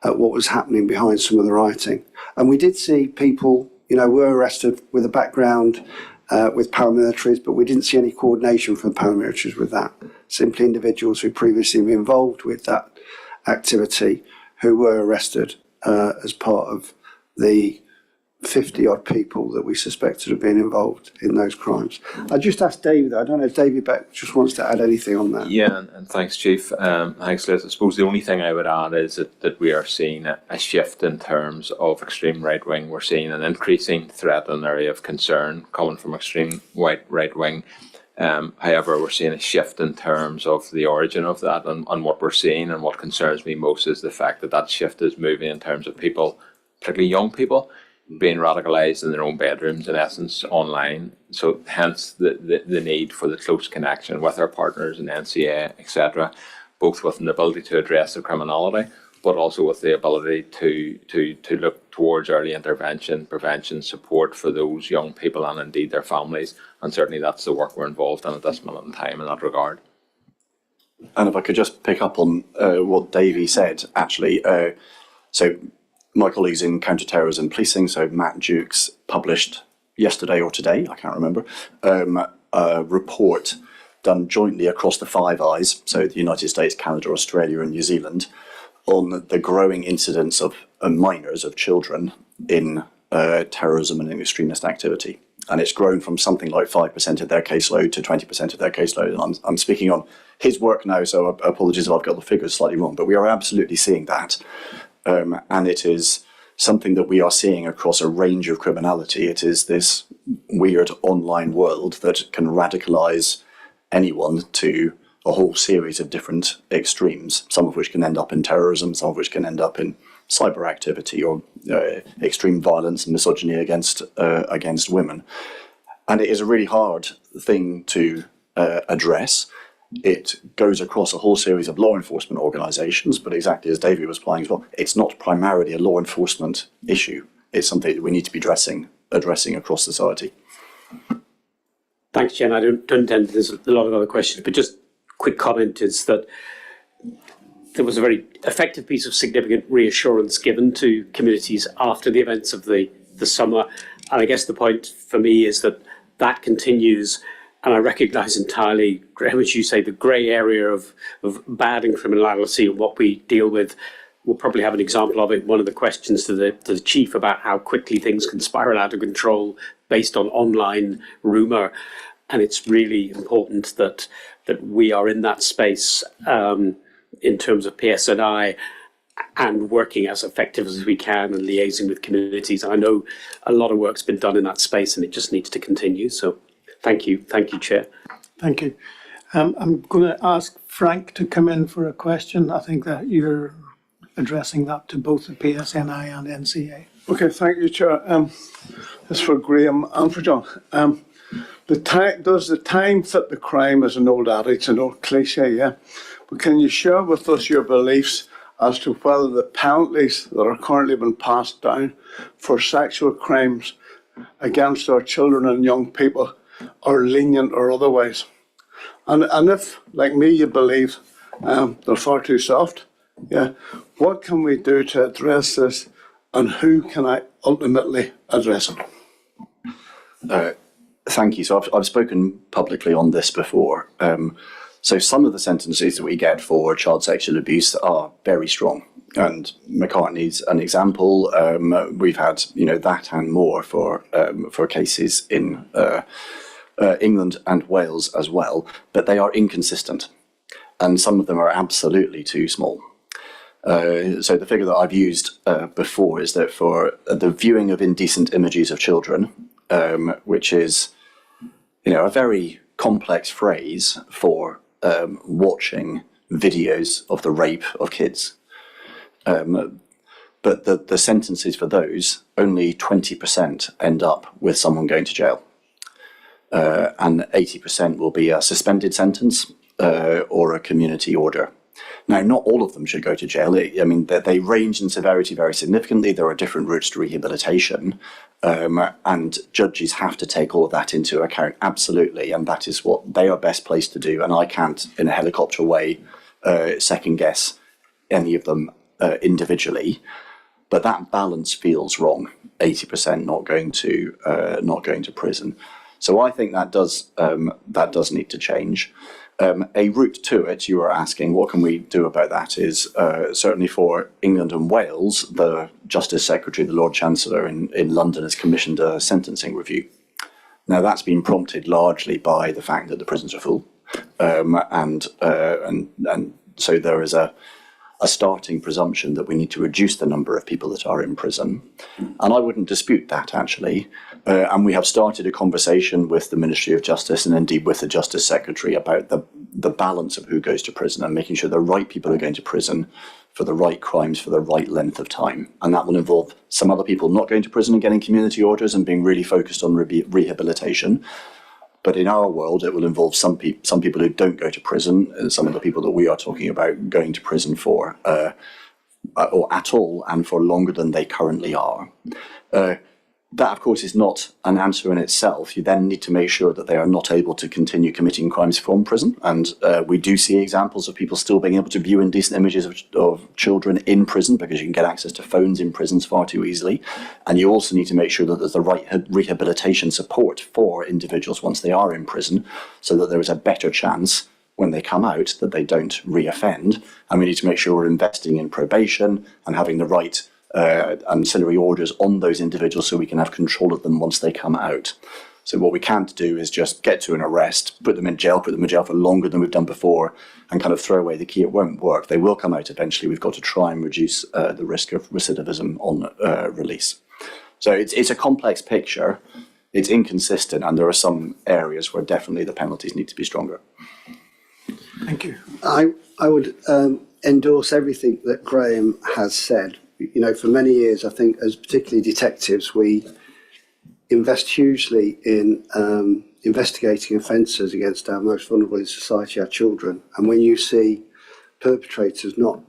Speaker 1: at what was happening behind some of the writing. And we did see people, were arrested with a background with paramilitaries, but we didn't see any coordination from paramilitaries with that. Simply individuals who previously been involved with that activity who were arrested as part of the 50-odd people that we suspected of being involved in those crimes. I just asked David, I don't know if David Beck just wants to add anything on that.
Speaker 5: Yeah, and thanks, Chief. Thanks, Liz. I suppose the only thing I would add is that we are seeing a shift in terms of extreme right-wing. We're seeing an increasing threat in an area of concern coming from extreme right-wing. However, we're seeing a shift in terms of the origin of that, and what we're seeing and what concerns me most is the fact that shift is moving in terms of people, particularly young people, being radicalised in their own bedrooms, in essence, online. So hence the need for the close connection with our partners in NCA, etc., both with an ability to address the criminality, but also with the ability to look towards early intervention, prevention, support for those young people and indeed their families. And certainly that's the work we're involved in at this moment in time in that regard.
Speaker 3: And if I could just pick up on what Davey said, actually, so my colleagues in counter-terrorism policing, so Matt Jukes, published yesterday or today, I can't remember, a report done jointly across the Five Eyes, so the United States, Canada, Australia and New Zealand, on the growing incidence of minors, of children, in terrorism and extremist activity. And it's grown from something like 5% of their caseload to 20% of their caseload. And I'm speaking on his work now, so apologies if I've got the figures slightly wrong, but we are absolutely seeing that. And it is something that we are seeing across a range of criminality. It is this weird online world that can radicalise anyone to a whole series of different extremes, some of which can end up in terrorism, some of which can end up in cyber activity or extreme violence and misogyny against women. And it is a really hard thing to address. It goes across a whole series of law enforcement organisations, but exactly as Davey was implying as well, it's not primarily a law enforcement issue. It's something that we need to be addressing across society.
Speaker 4: Thanks, Jen. I don't intend, there's a lot of other questions, but just quick comment is that there was a very effective piece of significant reassurance given to communities after the events of the summer. And I guess the point for me is that continues And I recognise entirely, Graham, as you say, the grey area of bad and criminality and what we deal with. We'll probably have an example of it. One of the questions to the chief about how quickly things can spiral out of control based on online rumour. And it's really important that we are in that space in terms of PSNI and working as effective as we can and liaising with communities. And I know a lot of work's been done in that space and it just needs to continue. So thank you, Chair.
Speaker 2: Thank you. I'm going to ask Frank to come in for a question. I think that you're addressing that to both the PSNI and NCA.
Speaker 6: Okay, thank you, Chair. This is for Graham and for John. Does the time fit the crime as an old adage, an old cliche, yeah? But can you share with us your beliefs as to whether the penalties that are currently being passed down for sexual crimes against our children and young people are lenient or otherwise? And if, like me, you believe they're far too soft, yeah, what can we do to address this, and who can I ultimately address it?
Speaker 3: Thank you. So I've spoken publicly on this before. So some of the sentences that we get for child sexual abuse are very strong. And McCartney's an example. We've had, that and more for cases in England and Wales as well. But they are inconsistent. And some of them are absolutely too small. So the figure that I've used before is that for the viewing of indecent images of children, which is, a very complex phrase for watching videos of the rape of kids. But the sentences for those, only 20% end up with someone going to jail. And 80% will be a suspended sentence or a community order. Now, not all of them should go to jail. They range in severity very significantly. There are different routes to rehabilitation. And judges have to take all of that into account, absolutely. And that is what they are best placed to do. And I can't, in a helicopter way, second guess any of them individually. But that balance feels wrong. 80% not going to prison. So I think that does need to change. A route to it, you are asking, what can we do about that, is certainly for England and Wales, the Justice Secretary, the Lord Chancellor in London, has commissioned a sentencing review. Now, that's been prompted largely by the fact that the prisons are full. And so there is a starting presumption that we need to reduce the number of people that are in prison. And I wouldn't dispute that, actually. And we have started a conversation with the Ministry of Justice and indeed with the Justice Secretary about the balance of who goes to prison and making sure the right people are going to prison for the right crimes for the right length of time. And that will involve some other people not going to prison and getting community orders and being really focused on rehabilitation. But in our world, it will involve some people who don't go to prison, and some of the people that we are talking about going to prison for, or at all, and for longer than they currently are. That, of course, is not an answer in itself. You then need to make sure that they are not able to continue committing crimes from prison. And we do see examples of people still being able to view indecent images of children in prison, because you can get access to phones in prisons far too easily. And you also need to make sure that there's the right rehabilitation support for individuals once they are in prison, so that there is a better chance when they come out that they don't reoffend. And we need to make sure we're investing in probation and having the right ancillary orders on those individuals so we can have control of them once they come out. So what we can't do is just get to an arrest, put them in jail for longer than we've done before, and kind of throw away the key. It won't work. They will come out eventually. We've got to try and reduce the risk of recidivism on release. So it's a complex picture. It's inconsistent, and there are some areas where definitely the penalties need to be stronger.
Speaker 2: Thank you.
Speaker 1: I would endorse everything that Graham has said. For many years, I think, as particularly detectives, we invest hugely in investigating offences against our most vulnerable in society, our children. And when you see perpetrators not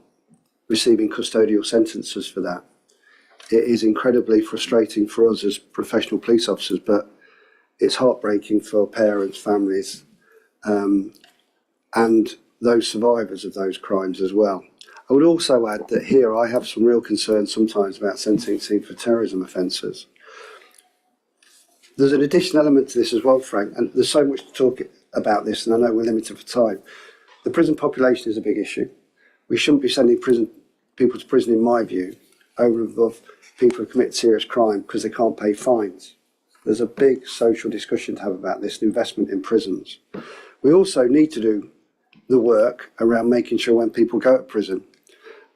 Speaker 1: receiving custodial sentences for that, it is incredibly frustrating for us as professional police officers, but it's heartbreaking for parents, families, and those survivors of those crimes as well. I would also add that here I have some real concerns sometimes about sentencing for terrorism offences. There's an additional element to this as well, Frank, and there's so much to talk about this, and I know we're limited for time. The prison population is a big issue. We shouldn't be sending people to prison, in my view, over and above people who commit serious crime because they can't pay fines. There's a big social discussion to have about this, investment in prisons. We also need to do the work around making sure when people go to prison,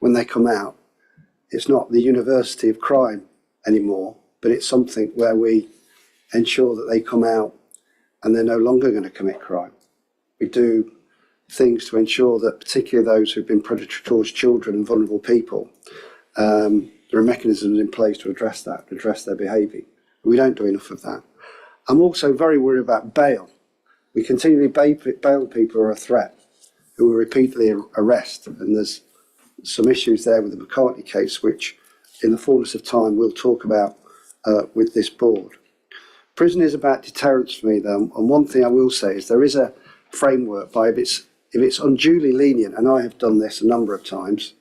Speaker 1: when they come out, it's not the university of crime anymore, but it's something where we ensure that they come out and they're no longer going to commit crime. We do things to ensure that particularly those who've been predatory towards children and vulnerable people, there are mechanisms in place to address that, to address their behaviour. We don't do enough of that. I'm also very worried about bail. We continually bail people who are a threat, who we repeatedly arrest, and there's some issues there with the McCartney case, which in the fullness of time we'll talk about with this board. Prison is about deterrence for me though, and one thing I will say is there is a framework by if it's unduly lenient, and I have done this a number of times,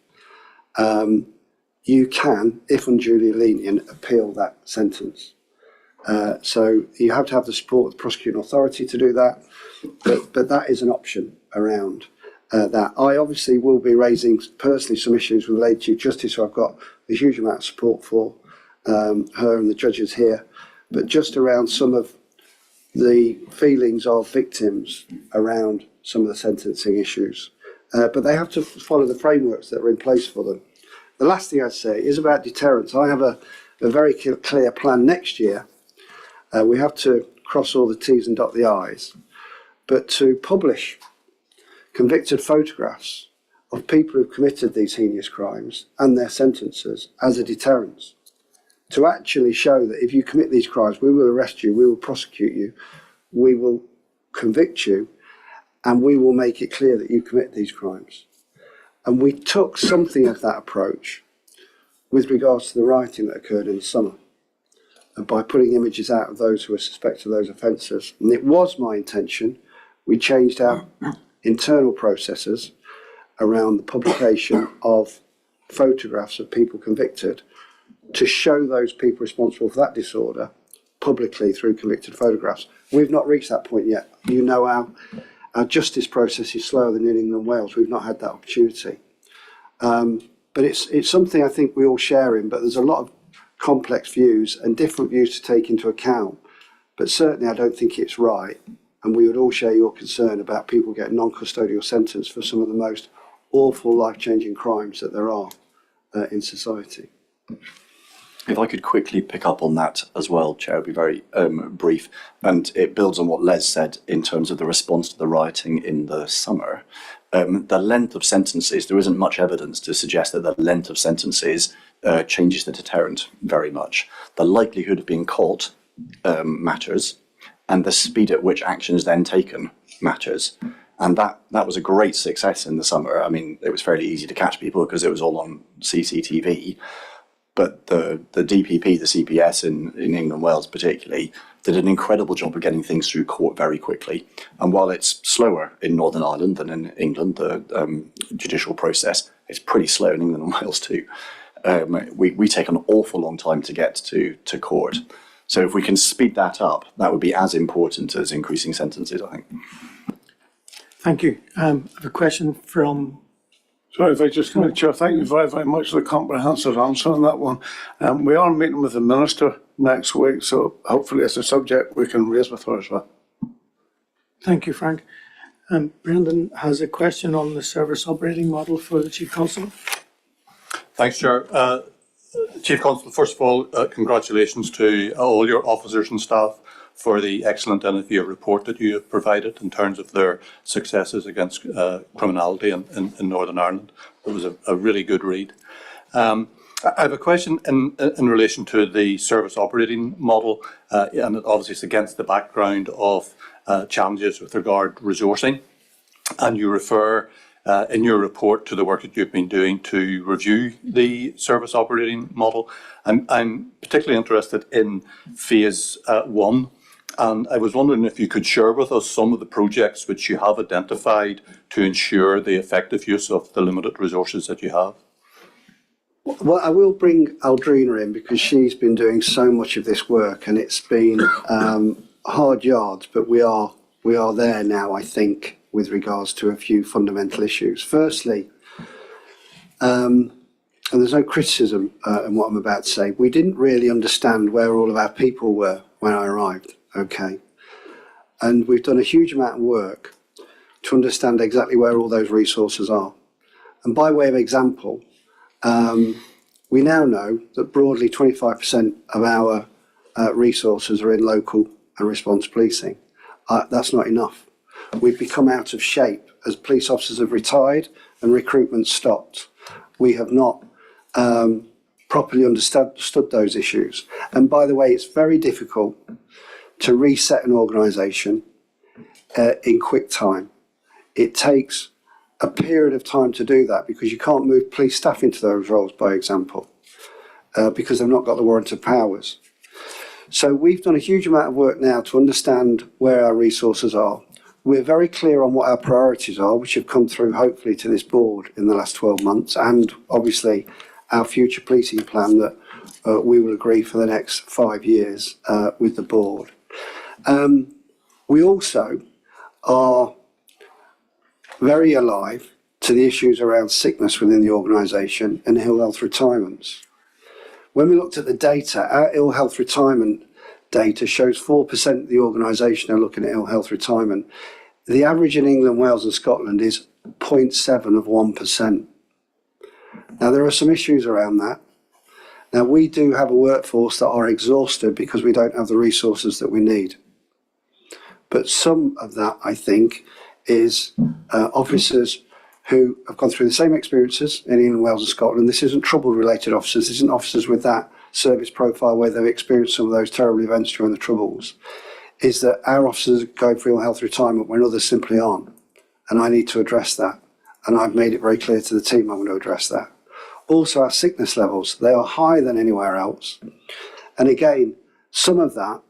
Speaker 1: you can, if unduly lenient, appeal that sentence. So you have to have the support of the prosecuting authority to do that, but that is an option around that. I obviously will be raising personally some issues with the late Chief Justice, so I've got a huge amount of support for her and the judges here, but just around some of the feelings of victims around some of the sentencing issues. But they have to follow the frameworks that are in place for them. The last thing I'd say is about deterrence. I have a very clear plan next year. We have to cross all the T's and dot the I's, but to publish convicted photographs of people who've committed these heinous crimes and their sentences as a deterrence. To actually show that if you commit these crimes, we will arrest you, we will prosecute you, we will convict you, and we will make it clear that you commit these crimes. And we took something of that approach with regards to the rioting that occurred in the summer, and by putting images out of those who were suspected of those offences. And it was my intention, we changed our internal processes around the publication of photographs of people convicted to show those people responsible for that disorder publicly through convicted photographs. We've not reached that point yet. You know, our justice process is slower than in England and Wales. We've not had that opportunity. But it's something I think we all share in, but there's a lot of complex views and different views to take into account. But certainly I don't think it's right. And we would all share your concern about people getting non-custodial sentence for some of the most awful life-changing crimes that there are in society.
Speaker 3: If I could quickly pick up on that as well, Chair, it'd be very brief. And it builds on what Les said in terms of the response to the rioting in the summer. The length of sentences, there isn't much evidence to suggest that the length of sentences changes the deterrent very much. The likelihood of being caught matters, and the speed at which action is then taken matters. And that was a great success in the summer. I mean, it was fairly easy to catch people because it was all on CCTV. But the DPP, the CPS in England and Wales particularly, did an incredible job of getting things through court very quickly. And while it's slower in Northern Ireland than in England, the judicial process is pretty slow in England and Wales too. We take an awful long time to get to court. So if we can speed that up, that would be as important as increasing sentences, I think.
Speaker 2: Thank you. I have a question from...
Speaker 6: Sorry, if I just come in, Chair, thank you very, very much for the comprehensive answer on that one. We are meeting with the Minister next week, so hopefully it's a subject we can raise with her as well.
Speaker 2: Thank you, Frank. Brendan has a question on the service operating model for the Chief Constable.
Speaker 7: Thanks, Chair. Chief Constable, first of all, congratulations to all your officers and staff for the excellent end of year report that you have provided in terms of their successes against criminality in Northern Ireland. It was a really good read. I have a question in relation to the service operating model, and obviously it's against the background of challenges with regard to resourcing. And you refer in your report to the work that you've been doing to review the service operating model. I'm particularly interested in phase 1. And I was wondering if you could share with us some of the projects which you have identified to ensure the effective use of the limited resources that you have.
Speaker 1: Well, I will bring Aldrina in because she's been doing so much of this work, and it's been hard yards, but we are there now, I think, with regards to a few fundamental issues. Firstly, and there's no criticism in what I'm about to say, we didn't really understand where all of our people were when I arrived, okay? And we've done a huge amount of work to understand exactly where all those resources are. And by way of example, we now know that broadly 25% of our resources are in local and response policing. That's not enough. We've become out of shape as police officers have retired and recruitment stopped. We have not properly understood those issues. And by the way, it's very difficult to reset an organisation in quick time. It takes a period of time to do that because you can't move police staff into those roles, by example, because they've not got the warranted powers. So we've done a huge amount of work now to understand where our resources are. We're very clear on what our priorities are, which have come through hopefully to this board in the last 12 months, and obviously our future policing plan that we will agree for the next 5 years with the board. We also are very alive to the issues around sickness within the organisation and ill health retirements. When we looked at the data, our ill health retirement data shows 4% of the organisation are looking at ill health retirement. The average in England, Wales and Scotland is 0.7 of 1%. Now there are some issues around that. Now we do have a workforce that are exhausted because we don't have the resources that we need. But some of that, I think, is officers who have gone through the same experiences in England, Wales and Scotland. This isn't trouble-related officers. This isn't officers with that service profile where they've experienced some of those terrible events during the Troubles. Is that our officers are going for ill health retirement when others simply aren't. And I need to address that. And I've made it very clear to the team I'm going to address that. Also, our sickness levels, they are higher than anywhere else. And again, some of that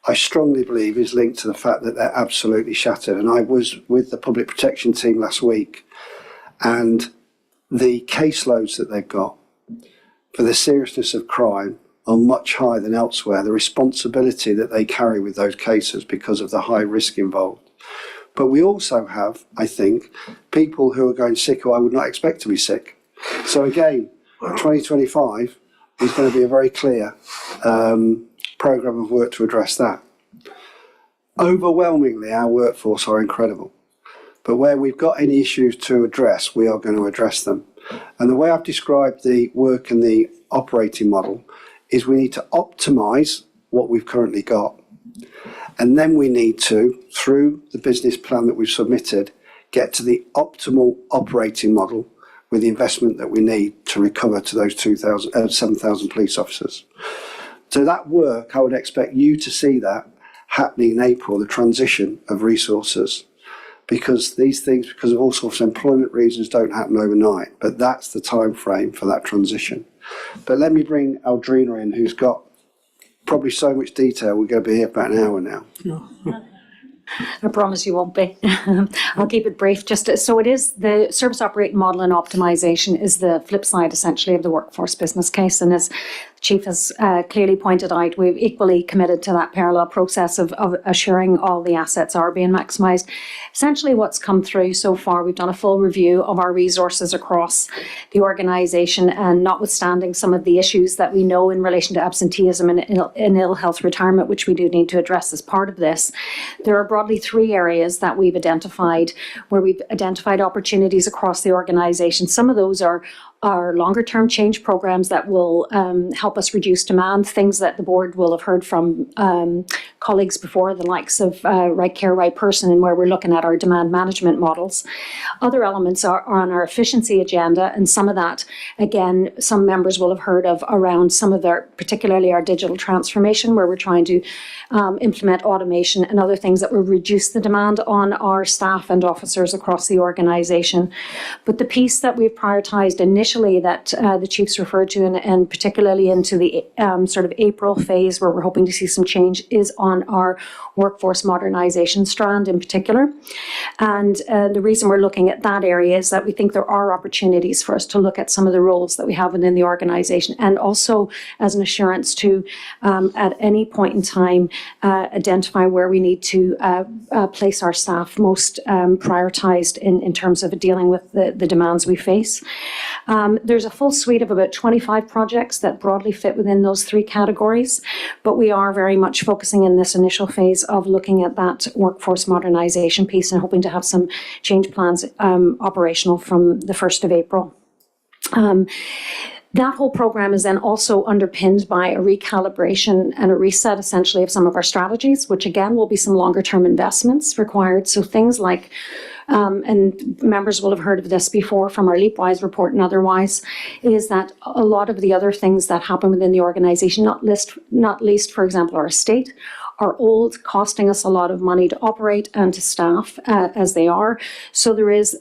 Speaker 1: I strongly believe is linked to the fact that they're absolutely shattered. And I was with the public protection team last week, and the caseloads that they've got for the seriousness of crime are much higher than elsewhere. The responsibility that they carry with those cases because of the high risk involved. But we also have, I think, people who are going sick who I would not expect to be sick. So again, 2025 is going to be a very clear programme of work to address that. Overwhelmingly, our workforce are incredible. But where we've got any issues to address, we are going to address them. And the way I've described the work and the operating model is we need to optimise what we've currently got. And then we need to, through the business plan that we've submitted, get to the optimal operating model with the investment that we need to recover to those 7,000 police officers. So that work, I would expect you to see that happening in April, the transition of resources, because these things, because of all sorts of employment reasons, don't happen overnight. But that's the time frame for that transition. But let me bring Aldrina in, who's got probably so much detail. We're going to be here for about an hour now.
Speaker 8: I promise you won't be. I'll keep it brief. So it is the service operating model and optimisation is the flip side essentially of the workforce business case. And as the Chief has clearly pointed out, we've equally committed to that parallel process of assuring all the assets are being maximised. Essentially what's come through so far, we've done a full review of our resources across the organisation, and notwithstanding some of the issues that we know in relation to absenteeism and ill health retirement, which we do need to address as part of this, there are broadly 3 areas that we've identified where we've identified opportunities across the organisation. Some of those are longer term change programs that will help us reduce demand, things that the board will have heard from colleagues before, the likes of Right Care, Right Person, and where we're looking at our demand management models. Other elements are on our efficiency agenda, and some of that, again, some members will have heard of around some of their, particularly our digital transformation, where we're trying to implement automation and other things that will reduce the demand on our staff and officers across the organisation. But the piece that we've prioritised initially initially that the chiefs referred to, and particularly into the sort of April phase where we're hoping to see some change, is on our workforce modernisation strand in particular. And the reason we're looking at that area is that we think there are opportunities for us to look at some of the roles that we have within the organisation, and also as an assurance to, at any point in time, identify where we need to place our staff most prioritised in terms of dealing with the demands we face. There's a full suite of about 25 projects that broadly fit within those three categories, but we are very much focusing in this initial phase of looking at that workforce modernisation piece and hoping to have some change plans operational from the 1st of April. That whole programme is then also underpinned by a recalibration and a reset, essentially, of some of our strategies, which again will be some longer term investments required. So things like, and members will have heard of this before from our Leapwise report and otherwise, is that a lot of the other things that happen within the organisation, not least, for example, our estate, are old, costing us a lot of money to operate and to staff as they are. So there is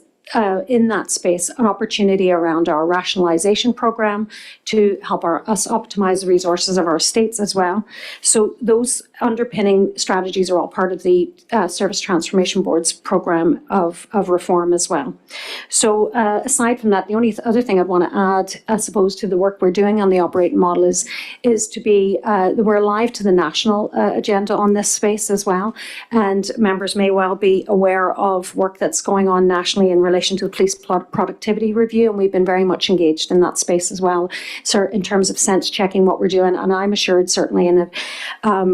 Speaker 8: in that space an opportunity around our rationalisation programme to help us optimise the resources of our estates as well. So those underpinning strategies are all part of the Service Transformation Board's programme of reform as well. So aside from that, the only other thing I'd want to add, I suppose, to the work we're doing on the operating model is to be, we're alive to the national agenda on this space as well, and members may well be aware of work that's going on nationally in relation to the police productivity review, and we've been very much engaged in that space as well. So in terms of sense checking what we're doing, and I'm assured certainly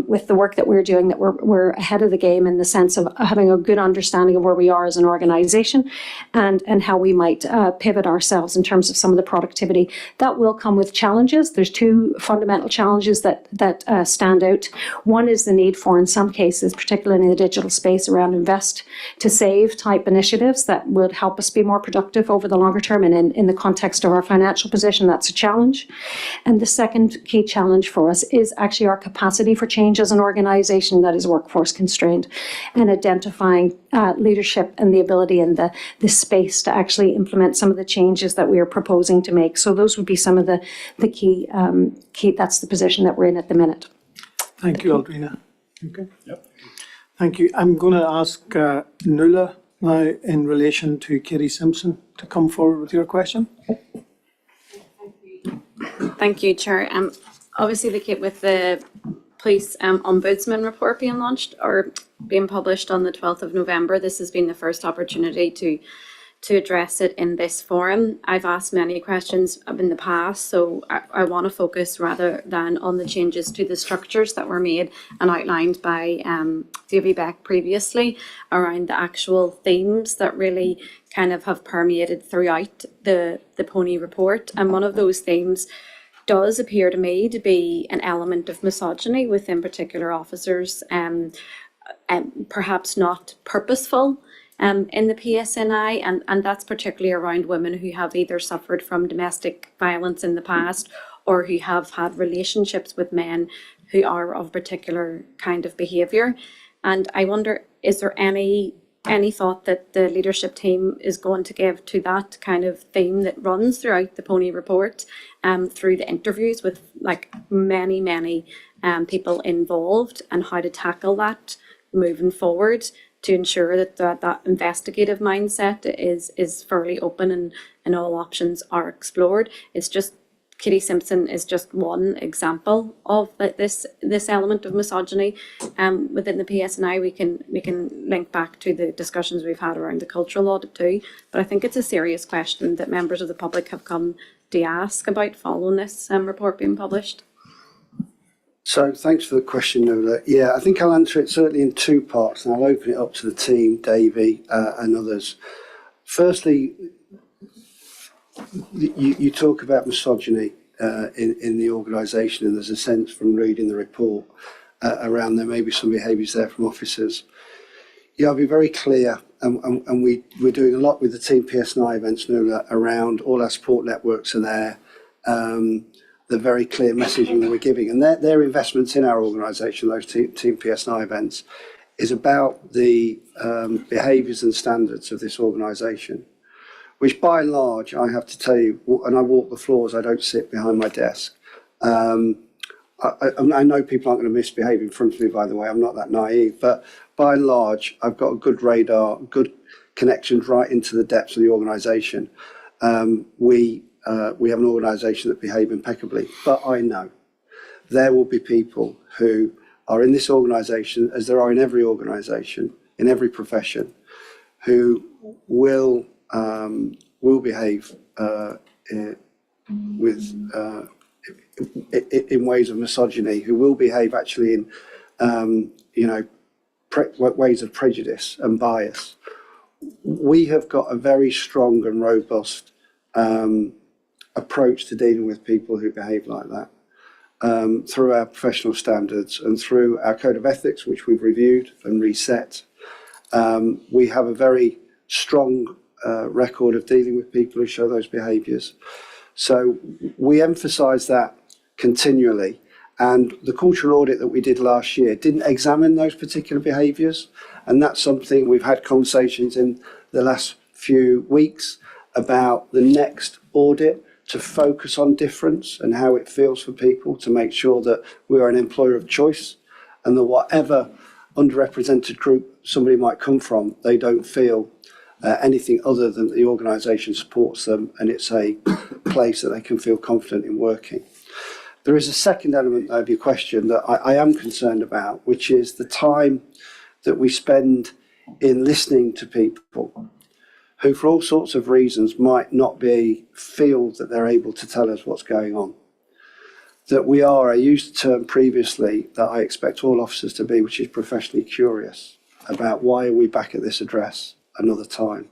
Speaker 8: with the work that we're doing that we're ahead of the game in the sense of having a good understanding of where we are as an organisation and how we might pivot ourselves in terms of some of the productivity. That will come with challenges. There's two fundamental challenges that stand out. One is the need for, in some cases, particularly in the digital space, around invest to save type initiatives that would help us be more productive over the longer term, and in the context of our financial position, that's a challenge. And the second key challenge for us is actually our capacity for change as an organisation that is workforce constrained, and identifying leadership and the ability and the space to actually implement some of the changes that we are proposing to make. So those would be some of the key, that's the position that we're in at the minute.
Speaker 2: Thank you, Aldrina. Okay. Yep. Thank you. I'm going to ask Nuala now in relation to Katie Simpson to come forward with your question.
Speaker 9: Thank you, Chair. Obviously, with the Police Ombudsman report being launched or being published on the 12th of November, this has been the first opportunity to address it in this forum. I've asked many questions in the past, so I want to focus rather than on the changes to the structures that were made and outlined by Davy Beck previously around the actual themes that really kind of have permeated throughout the Pony report. And one of those themes does appear to me to be an element of misogyny within particular officers, perhaps not purposeful, in the PSNI, and that's particularly around women who have either suffered from domestic violence in the past or who have had relationships with men who are of particular kind of behaviour. And I wonder, is there any thought that the leadership team is going to give to that kind of theme that runs throughout the Pony report, through the interviews with like many people involved, and how to tackle that moving forward to ensure that investigative mindset is fairly open and all options are explored. It's just, Katie Simpson is just one example of this element of misogyny within the PSNI. We can link back to the discussions we've had around the cultural audit too, but I think it's a serious question that members of the public have come to ask about following this report being published.
Speaker 1: So thanks for the question, Nuala. Yeah, I think I'll answer it certainly in two parts, and I'll open it up to the team, Davy and others. Firstly, you talk about misogyny in the organisation, and there's a sense from reading the report around there may be some behaviours there from officers. Yeah, I'll be very clear, and we're doing a lot with the team PSNI events, Nuala, around all our support networks are there. The very clear messaging that we're giving, and their investments in our organisation, those team PSNI events, is about the behaviours and standards of this organisation. which by and large, I have to tell you, and I walk the floors, I don't sit behind my desk. I know people aren't going to misbehave in front of me, by the way, I'm not that naive, but by and large, I've got a good radar, good connections right into the depths of the organisation. We have an organisation that behave impeccably, but I know there will be people who are in this organisation, as there are in every organisation, in every profession, who will behave in ways of misogyny, who will behave actually in ways of prejudice and bias. We have got a very strong and robust approach to dealing with people who behave like that, through our professional standards and through our code of ethics, which we've reviewed and reset. We have a very strong record of dealing with people who show those behaviours. So we emphasise that continually, and the cultural audit that we did last year didn't examine those particular behaviours, and that's something we've had conversations in the last few weeks about the next audit, to focus on difference and how it feels for people, to make sure that we are an employer of choice and that whatever underrepresented group somebody might come from, they don't feel anything other than the organisation supports them and it's a place that they can feel confident in working. There is a second element of your question that I am concerned about, which is the time that we spend in listening to people who, for all sorts of reasons, might not feel that they're able to tell us what's going on. That we are, I used the term previously that I expect all officers to be, which is professionally curious about why are we back at this address another time.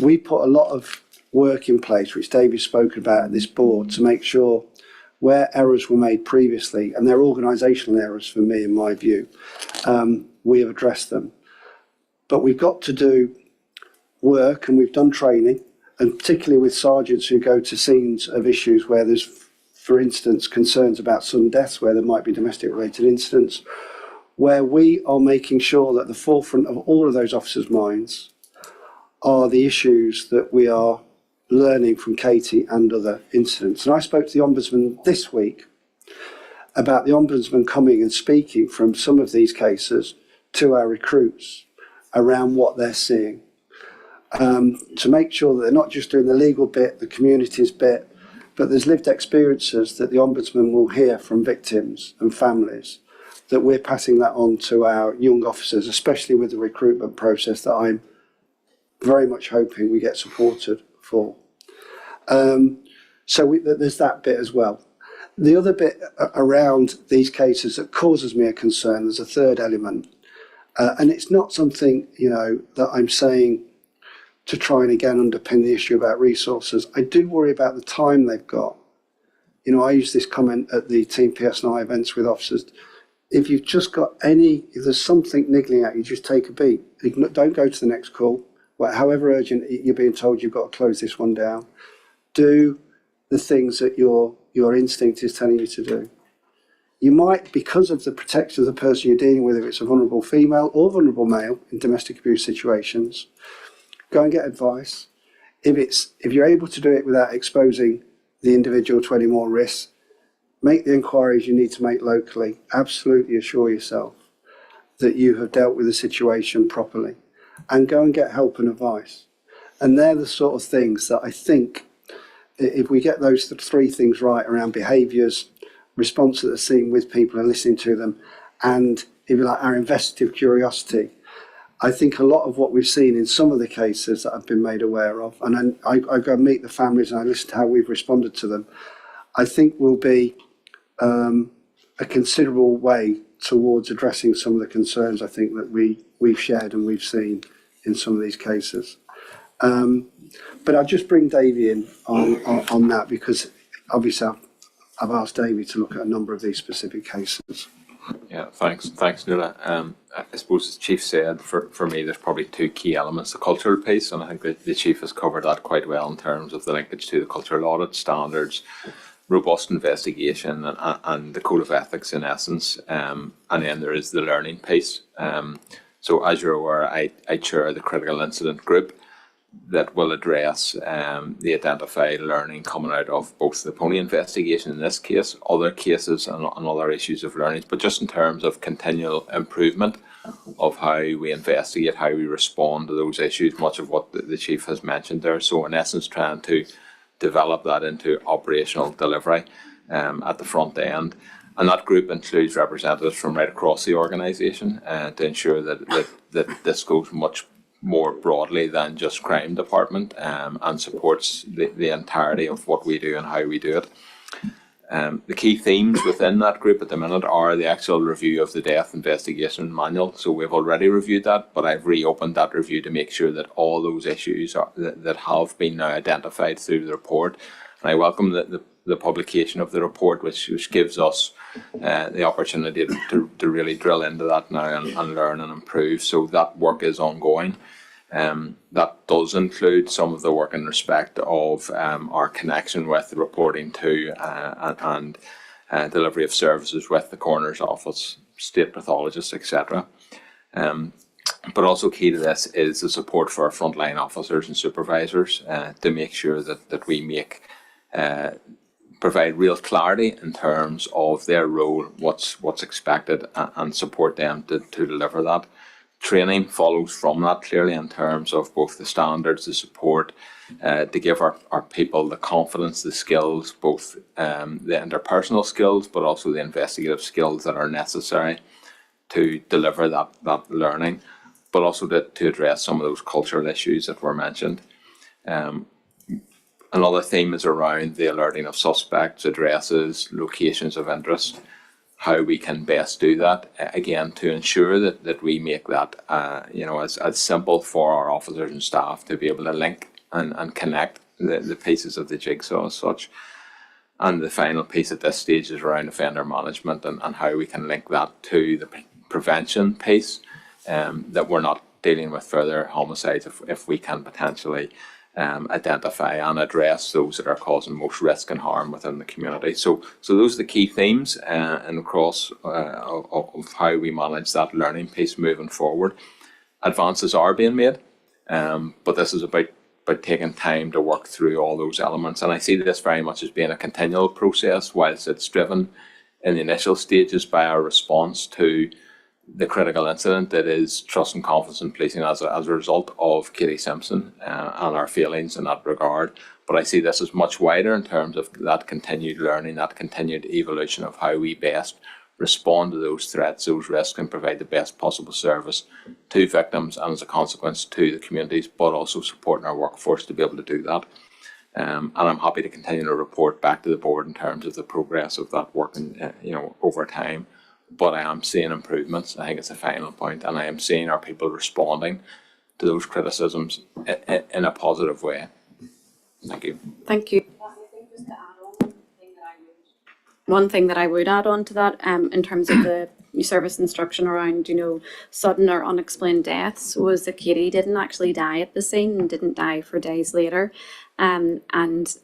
Speaker 1: We put a lot of work in place, which David's spoken about at this board, to make sure where errors were made previously, and they're organisational errors for me in my view, we have addressed them. But we've got to do work, and we've done training, and particularly with sergeants who go to scenes of issues where there's, for instance, concerns about sudden deaths, where there might be domestic related incidents, where we are making sure that the forefront of all of those officers' minds are the issues that we are learning from Katie and other incidents. And I spoke to the Ombudsman this week about the Ombudsman coming and speaking from some of these cases to our recruits around what they're seeing. To make sure that they're not just doing the legal bit, the communities bit, but there's lived experiences that the Ombudsman will hear from victims and families, that we're passing that on to our young officers, especially with the recruitment process that I'm very much hoping we get supported for. So there's that bit as well. The other bit around these cases that causes me a concern, there's a third element, and it's not something, that I'm saying to try and again underpin the issue about resources. I do worry about the time they've got. I use this comment at the Team PSNI events with officers. If you've just got if there's something niggling at you, just take a beat. Don't go to the next call. However urgent you're being told you've got to close this one down. Do the things that your instinct is telling you to do. You might, because of the protection of the person you're dealing with, if it's a vulnerable female or vulnerable male in domestic abuse situations, go and get advice. If you're able to do it without exposing the individual to any more risks, make the inquiries you need to make locally. Absolutely assure yourself that you have dealt with the situation properly, and go and get help and advice. And they're the sort of things that I think, if we get those three things right around behaviours, response at the scene with people and listening to them, and if you like, our investigative curiosity, I think a lot of what we've seen in some of the cases that I've been made aware of, and then I go and meet the families and I listen to how we've responded to them, I think will be a considerable way towards addressing some of the concerns I think that we've shared and we've seen in some of these cases. But I'll just bring Davey in on that, because obviously I've asked Davey to look at a number of these specific cases.
Speaker 5: Yeah, thanks, Nuala. I suppose as Chief said, for me, there's probably two key elements: the cultural piece, and I think that the Chief has covered that quite well in terms of the linkage to the cultural audit standards, robust investigation, and the code of ethics in essence. And then there is the learning piece. So as you're aware, I chair the critical incident group. that will address the identified learning coming out of both the pony investigation in this case, other cases and other issues of learning, but just in terms of continual improvement of how we investigate, how we respond to those issues, much of what the Chief has mentioned there. So in essence, trying to develop that into operational delivery at the front end. And that group includes representatives from right across the organisation to ensure that this goes much more broadly than just crime department and supports the entirety of what we do and how we do it. The key themes within that group at the minute are the actual review of the death investigation manual. So we've already reviewed that, but I've reopened that review to make sure that all those issues that have been now identified through the report. And I welcome the publication of the report, which gives us the opportunity to really drill into that now and learn and improve. So that work is ongoing. That does include some of the work in respect of our connection with the reporting to and delivery of services with the coroner's office, state pathologists, etc. But also key to this is the support for our frontline officers and supervisors to make sure that we provide real clarity in terms of their role, what's expected, and support them to deliver that. Training follows from that clearly in terms of both the standards, the support, to give our people the confidence, the skills, both the interpersonal skills, but also the investigative skills that are necessary to deliver that learning, but also to address some of those cultural issues that were mentioned. Another theme is around the alerting of suspects, addresses, locations of interest, how we can best do that, again, to ensure that we make that as simple for our officers and staff to be able to link and connect the pieces of the jigsaw as such. And the final piece at this stage is around offender management and how we can link that to the prevention piece, that we're not dealing with further homicides if we can potentially identify and address those that are causing most risk and harm within the community. So those are the key themes and across of how we manage that learning piece moving forward. Advances are being made, but this is about taking time to work through all those elements. And I see this very much as being a continual process, whilst it's driven in the initial stages by our response to the critical incident that is trust and confidence in policing as a result of Katie Simpson and our failings in that regard. But I see this as much wider in terms of that continued learning, that continued evolution of how we best respond to those threats, those risks, and provide the best possible service to victims and as a consequence to the communities, but also supporting our workforce to be able to do that. And I'm happy to continue to report back to the board in terms of the progress of that work and, over time. But I am seeing improvements. I think it's a final point, and I am seeing our people responding to those criticisms in a positive way. Thank you.
Speaker 9: Thank you. One thing that I would add on to that, in terms of the service instruction around, sudden or unexplained deaths, was that Katie didn't actually die at the scene and didn't die for days later. And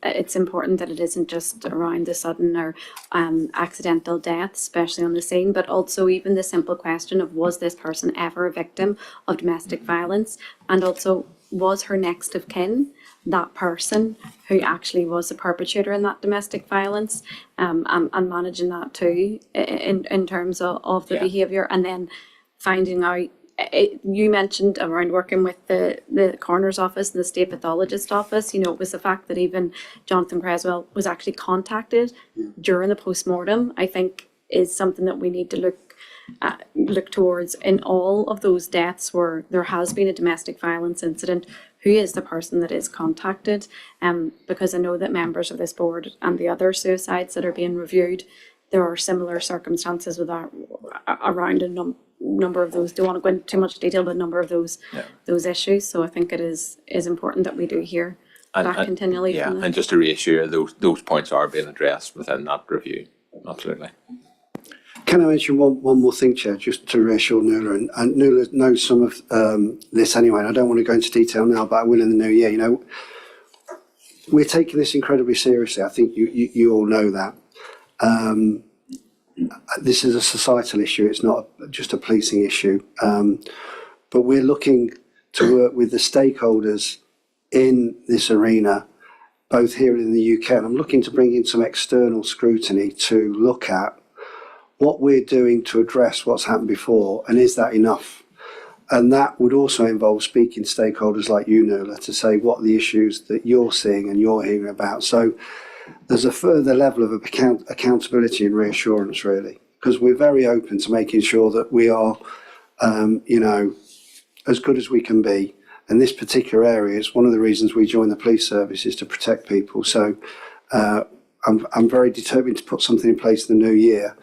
Speaker 9: it's important that it isn't just around the sudden or accidental death, especially on the scene, but also even the simple question of, was this person ever a victim of domestic violence? And also, was her next of kin that person who actually was the perpetrator in that domestic violence, and managing that too in terms of the behaviour, and then finding out. You mentioned around working with the coroner's office and the state pathologist office, it was the fact that even Jonathan Creswell was actually contacted during the post-mortem, I think is something that we need to look towards in all of those deaths where there has been a domestic violence incident. Who is the person that is contacted? Because I know that members of this board and the other suicides that are being reviewed, there are similar circumstances with around a number of those. Don't want to go into too much detail, but a number of those issues. So I think it is important that we do hear back continually.
Speaker 5: Yeah, and just to reassure, those points are being addressed within that review. Absolutely.
Speaker 1: Can I mention one more thing, Chair, just to reassure Nuala, and Nuala knows some of this anyway, and I don't want to go into detail now, but I will in the new year. We're taking this incredibly seriously. I think you all know that. This is a societal issue, it's not just a policing issue, but we're looking to work with the stakeholders in this arena, both here and in the UK. And I'm looking to bring in some external scrutiny to look at what we're doing to address what's happened before, and is that enough? And that would also involve speaking to stakeholders like you, Nuala, to say what are the issues that you're seeing and you're hearing about. So there's a further level of accountability and reassurance, really, because we're very open to making sure that we are, as good as we can be. And this particular area is one of the reasons we joined the police service, is to protect people. So I'm very determined to put something in place in the new year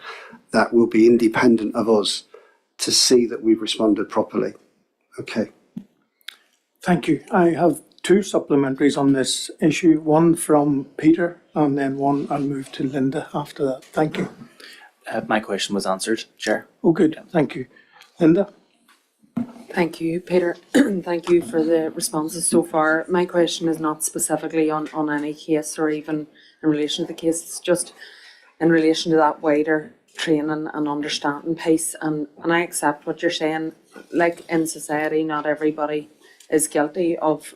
Speaker 1: that will be independent of us, to see that we've responded properly. Okay.
Speaker 2: Thank you. I have two supplementaries on this issue, one from Peter and then one I'll move to Linda after that. Thank you.
Speaker 10: My question was answered, Chair.
Speaker 2: Oh, good. Thank you. Linda?
Speaker 11: Thank you, Peter. Thank you for the responses so far. My question is not specifically on any case or even in relation to the case. It's just in relation to that wider training and understanding piece. And I accept what you're saying. Like in society, not everybody is guilty of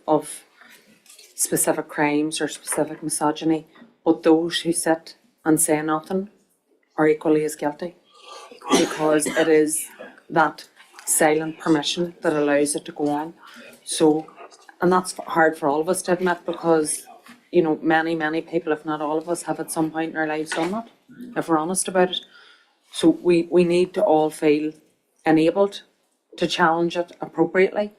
Speaker 11: specific crimes or specific misogyny, but those who sit and say nothing are equally as guilty, because it is that silent permission that allows it to go on. So, and that's hard for all of us to admit, because, many people, if not all of us, have at some point in our lives done that, if we're honest about it. So we need to all feel enabled to challenge it appropriately.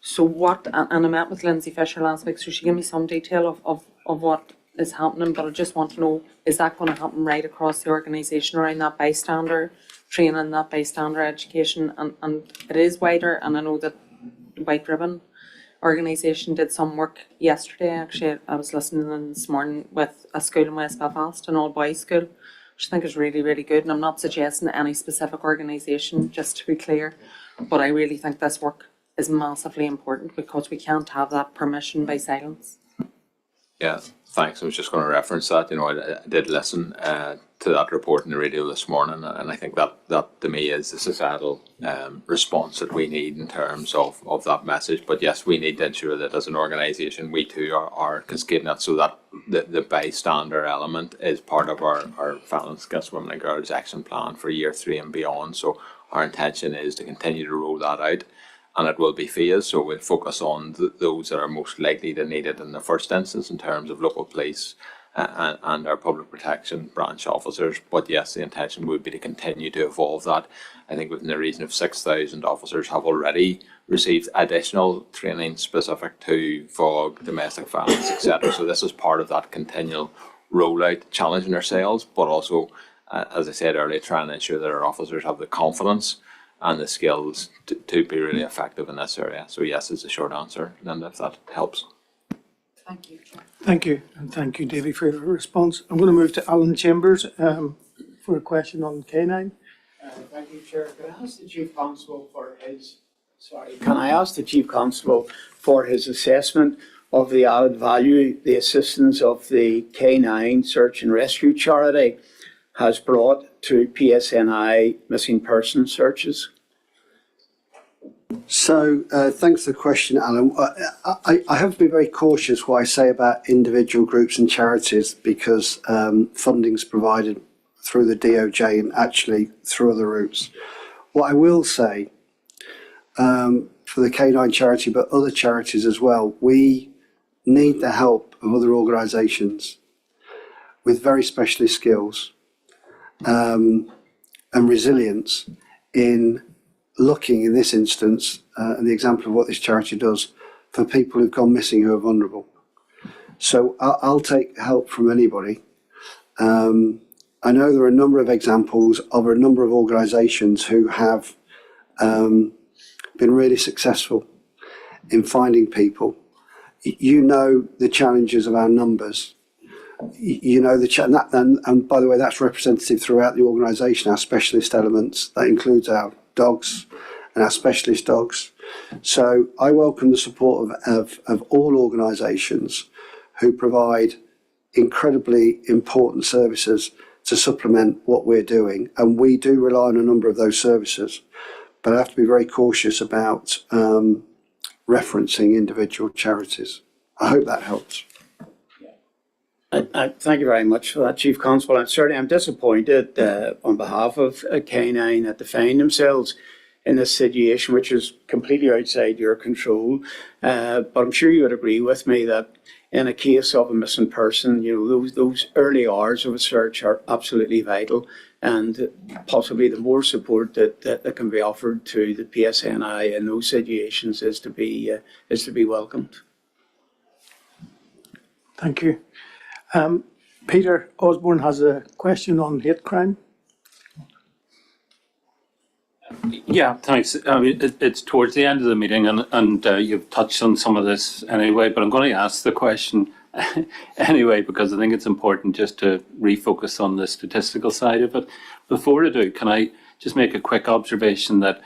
Speaker 11: So and I met with Lindsay Fisher last week, so she gave me some detail of what is happening, but I just want to know, is that going to happen right across the organisation around that bystander training, that bystander education? And it is wider, and I know that the White Ribbon organisation did some work yesterday. Actually, I was listening in this morning with a school in West Belfast, an all-boys school, which I think is really, really good. And I'm not suggesting any specific organisation, just to be clear, but I really think this work is massively important, because we can't have that permission by silence.
Speaker 5: Yeah, thanks. I was just going to reference that. I did listen to that report in the radio this morning, and I think that to me is the societal response that we need in terms of that message. But yes, we need to ensure that as an organisation, we too are cascading that, so that the bystander element is part of our Violence Against Women and Girls Action Plan for year 3 and beyond. So our intention is to continue to roll that out. And it will be phased, so we'll focus on those that are most likely to need it in the first instance, in terms of local police and our public protection branch officers. But yes, the intention would be to continue to evolve that. I think within the region of 6,000 officers have already received additional training specific to FOG, domestic violence, etc. So this is part of that continual rollout, challenging ourselves, but also, as I said earlier, trying to ensure that our officers have the confidence and the skills to be really effective in this area. So yes, is the short answer, Linda, if that helps.
Speaker 11: Thank you.
Speaker 2: Thank you. And thank you, Davy, for your response. I'm going to move to Alan Chambers for a question on K9.
Speaker 12: Thank you, Chair. Can I ask the Chief Constable for his assessment of the added value the assistance of the K9 Search and Rescue Charity has brought to PSNI missing person searches?
Speaker 1: So thanks for the question, Alan. I have to be very cautious what I say about individual groups and charities, because funding's provided through the DOJ and actually through other routes. What I will say for the K9 charity, but other charities as well, we need the help of other organisations with very specialist skills and resilience in looking, in this instance, and the example of what this charity does, for people who've gone missing who are vulnerable. So I'll take help from anybody. I know there are a number of examples of a number of organisations who have been really successful in finding people. You know the challenges of our numbers. You know and by the way, that's representative throughout the organisation. Our specialist elements, that includes our dogs and our specialist dogs. So I welcome the support of all organisations who provide incredibly important services to supplement what we're doing, and we do rely on a number of those services. But I have to be very cautious about referencing individual charities. I hope that helps.
Speaker 12: Thank you very much for that, Chief Constable. And certainly I'm disappointed on behalf of K9 that they find themselves in this situation, which is completely outside your control. But I'm sure you would agree with me that in a case of a missing person, those early hours of a search are absolutely vital, and possibly the more support that can be offered to the PSNI in those situations is to be welcomed.
Speaker 2: Thank you. Peter Osborne has a question on hate crime.
Speaker 13: Yeah, thanks. I mean, it's towards the end of the meeting, and you've touched on some of this anyway, but I'm going to ask the question anyway, because I think it's important just to refocus on the statistical side of it. Before I do, can I just make a quick observation that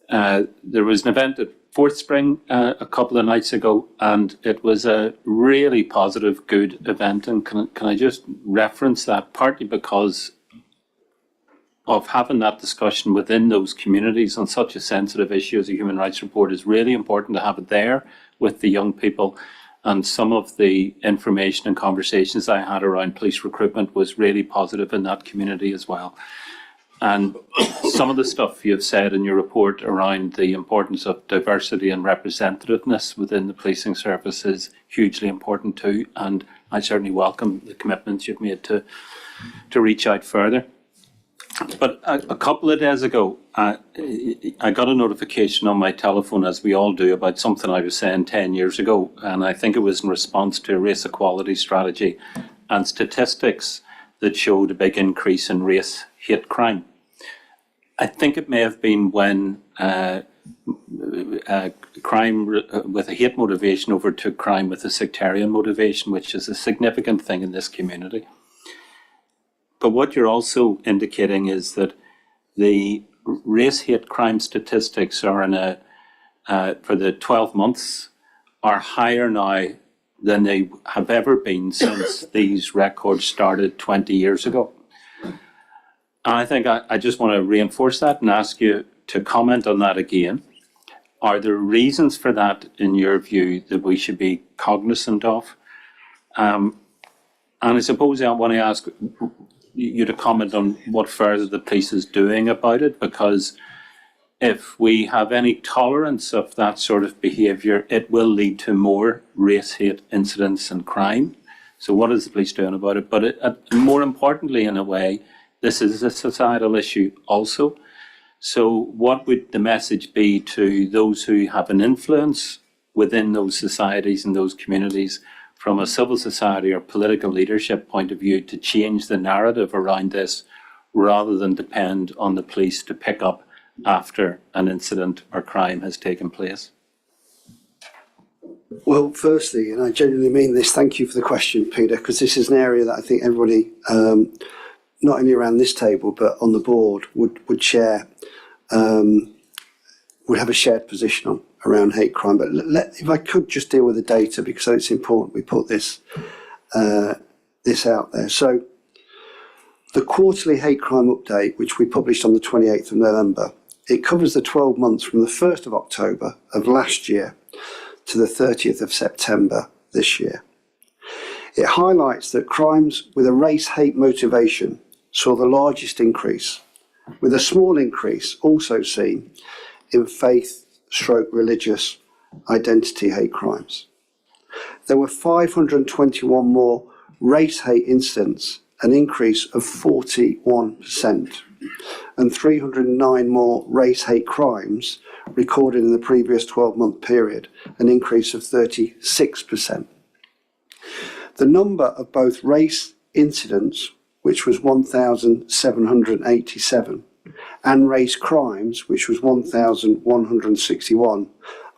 Speaker 13: there was an event at Fourth Spring a couple of nights ago, and it was a really positive, good event. And can I just reference that, partly because of having that discussion within those communities on such a sensitive issue as a human rights report is really important to have it there with the young people. And some of the information and conversations I had around police recruitment was really positive in that community as well. And some of the stuff you've said in your report around the importance of diversity and representativeness within the policing service is hugely important too. And I certainly welcome the commitments you've made to reach out further. But a couple of days ago, I got a notification on my telephone, as we all do, about something I was saying 10 years ago. And I think it was in response to a race equality strategy and statistics that showed a big increase in race hate crime. I think it may have been when crime with a hate motivation overtook crime with a sectarian motivation, which is a significant thing in this community. But what you're also indicating is that the race hate crime statistics are for the 12 months are higher now than they have ever been since these records started 20 years ago. And I think I just want to reinforce that and ask you to comment on that again. Are there reasons for that, in your view, that we should be cognizant of? And I suppose I want to ask you to comment on what further the police is doing about it, because if we have any tolerance of that sort of behaviour, it will lead to more race hate incidents and crime. So what is the police doing about it? But more importantly, in a way, this is a societal issue also. So what would the message be to those who have an influence within those societies and those communities from a civil society or political leadership point of view to change the narrative around this rather than depend on the police to pick up after an incident or crime has taken place?
Speaker 1: Well, firstly, and I genuinely mean this, thank you for the question, Peter, because this is an area that I think everybody, not only around this table, but on the board would share, would have a shared position on around hate crime. But if I could just deal with the data, because it's important we put this out there. So the quarterly hate crime update, which we published on the 28th of November, it covers the 12 months from the 1st of October of last year to the 30th of September this year. It highlights that crimes with a race hate motivation saw the largest increase, with a small increase also seen in faith/religious identity hate crimes. There were 521 more race hate incidents, an increase of 41%, and 309 more race hate crimes recorded in the previous 12-month period, an increase of 36%. The number of both race incidents, which was 1,787, and race crimes, which was 1,161,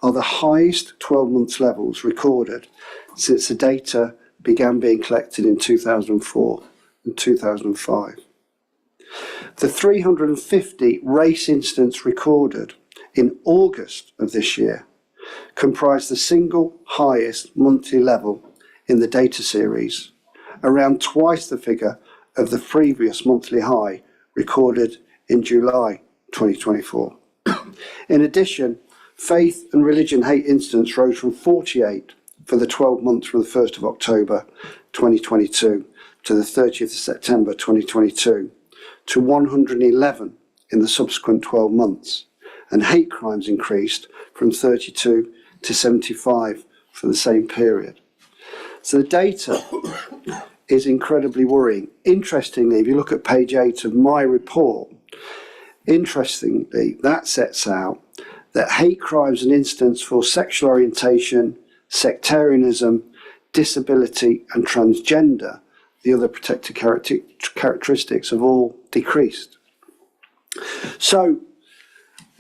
Speaker 1: are the highest 12-month levels recorded since the data began being collected in 2004 and 2005. The 350 race incidents recorded in August of this year comprised the single highest monthly level in the data series, around twice the figure of the previous monthly high recorded in July 2024. In addition, faith and religion hate incidents rose from 48 for the 12 months from the 1st of October 2022 to the 30th of September 2022 to 111 in the subsequent 12 months, and hate crimes increased from 32 to 75 for the same period. So the data is incredibly worrying. Interestingly, if you look at page 8 of my report, interestingly, that sets out that hate crimes and incidents for sexual orientation, sectarianism, disability and transgender, the other protected characteristics, have all decreased. So,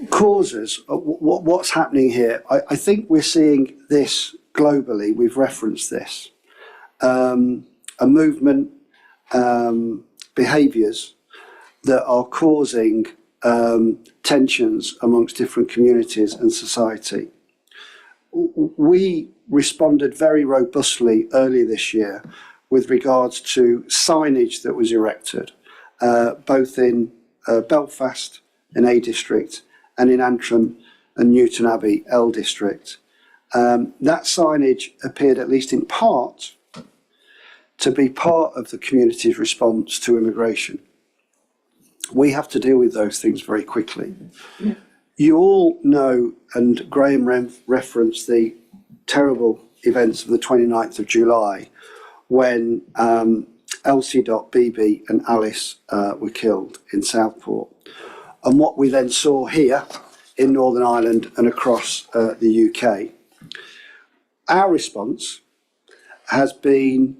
Speaker 1: causes, what's happening here? I think we're seeing this globally, we've referenced this. A movement, behaviours that are causing tensions amongst different communities and society. We responded very robustly earlier this year with regards to signage that was erected, both in Belfast in A District and in Antrim and Newton Abbey L District. That signage appeared, at least in part, to be part of the community's response to immigration. We have to deal with those things very quickly. You all know, and Graham referenced the terrible events of the 29th of July when Elsie.BB and Alice were killed in Southport. And what we then saw here in Northern Ireland and across the UK. Our response has been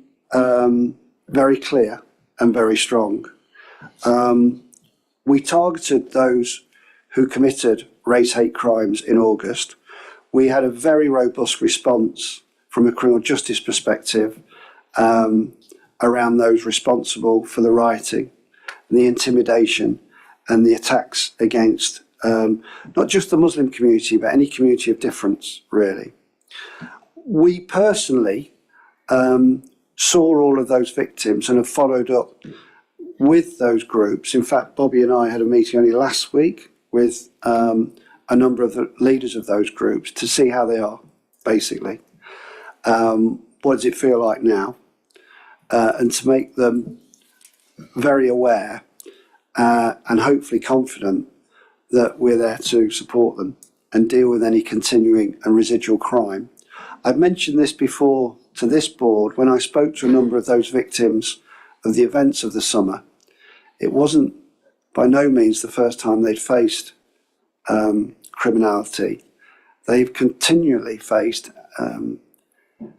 Speaker 1: very clear and very strong. We targeted those who committed race hate crimes in August. We had a very robust response from a criminal justice perspective around those responsible for the rioting, the intimidation and the attacks against not just the Muslim community, but any community of difference, really. We personally saw all of those victims and have followed up with those groups. In fact, Bobby and I had a meeting only last week with a number of the leaders of those groups to see how they are, basically. What does it feel like now? And to make them very aware and hopefully confident that we're there to support them and deal with any continuing and residual crime. I've mentioned this before to this board when I spoke to a number of those victims of the events of the summer. It wasn't by no means the first time they'd faced criminality. They've continually faced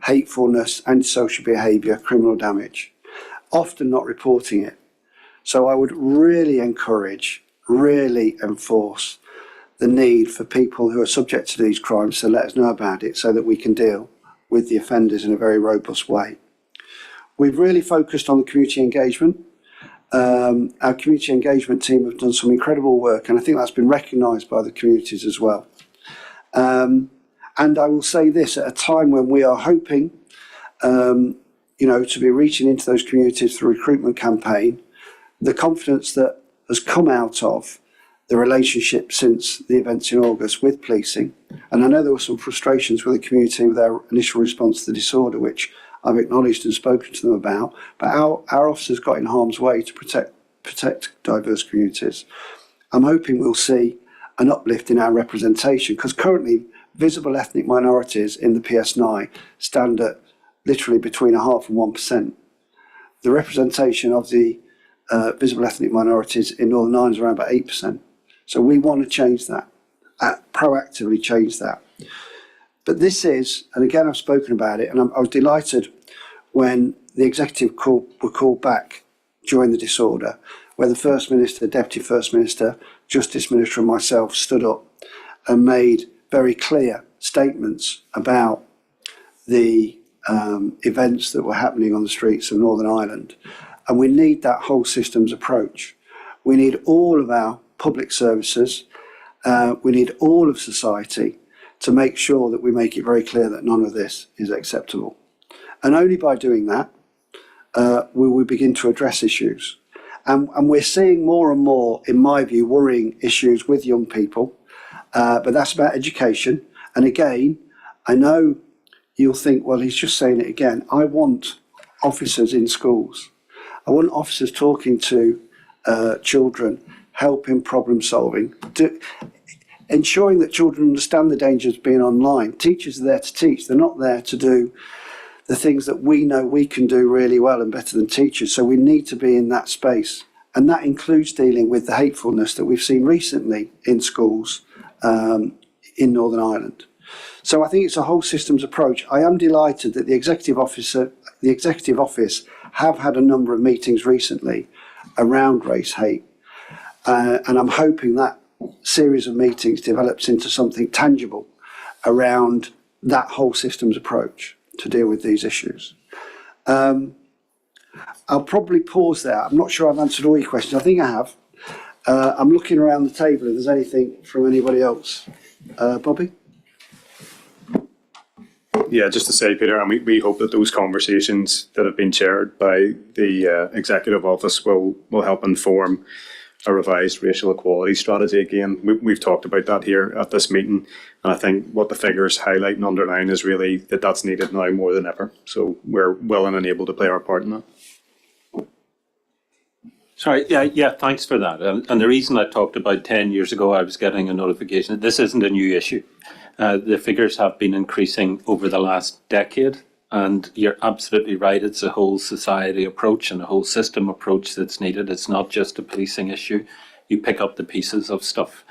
Speaker 1: hatefulness, antisocial behaviour, criminal damage, often not reporting it. So I would really encourage, really enforce the need for people who are subject to these crimes to let us know about it so that we can deal with the offenders in a very robust way. We've really focused on the community engagement. Our community engagement team have done some incredible work, and I think that's been recognised by the communities as well. And I will say this, at a time when we are hoping to be reaching into those communities through a recruitment campaign, the confidence that has come out of the relationship since the events in August with policing, and I know there were some frustrations with the community with our initial response to the disorder, which I've acknowledged and spoken to them about, but our officers got in harm's way to protect diverse communities. I'm hoping we'll see an uplift in our representation, because currently visible ethnic minorities in the PSNI stand at literally between 0.5% and 1%. The representation of the visible ethnic minorities in Northern Ireland is around about 8%. So we want to change that, proactively change that. But this is, and again I've spoken about it, and I was delighted when the executive were called back during the disorder, where the First Minister, Deputy First Minister, Justice Minister and myself stood up and made very clear statements about the events that were happening on the streets of Northern Ireland. And we need that whole systems approach. We need all of our public services, we need all of society to make sure that we make it very clear that none of this is acceptable. And only by doing that will we begin to address issues. And we're seeing more and more, in my view, worrying issues with young people, but that's about education. And again, I know you'll think, well, he's just saying it again. I want officers in schools. I want officers talking to children, helping problem solving, ensuring that children understand the dangers of being online. Teachers are there to teach. They're not there to do the things that we know we can do really well and better than teachers. So we need to be in that space. And that includes dealing with the hatefulness that we've seen recently in schools in Northern Ireland. So I think it's a whole systems approach. I am delighted that the Executive Office have had a number of meetings recently around race hate. And I'm hoping that series of meetings develops into something tangible around that whole systems approach to deal with these issues. I'll probably pause there. I'm not sure I've answered all your questions. I think I have. I'm looking around the table if there's anything from anybody else. Bobby?
Speaker 14: Yeah, just to say, Peter, and we hope that those conversations that have been chaired by the Executive Office will help inform a revised racial equality strategy. Again, we've talked about that here at this meeting, and I think what the figures highlight and underline is really that that's needed now more than ever. So we're willing and able to play our part in that.
Speaker 13: Sorry, yeah, thanks for that. And the reason I talked about 10 years ago, I was getting a notification. This isn't a new issue. The figures have been increasing over the last decade, and you're absolutely right. It's a whole society approach and a whole system approach that's needed. It's not just a policing issue. You pick up the pieces of stuff.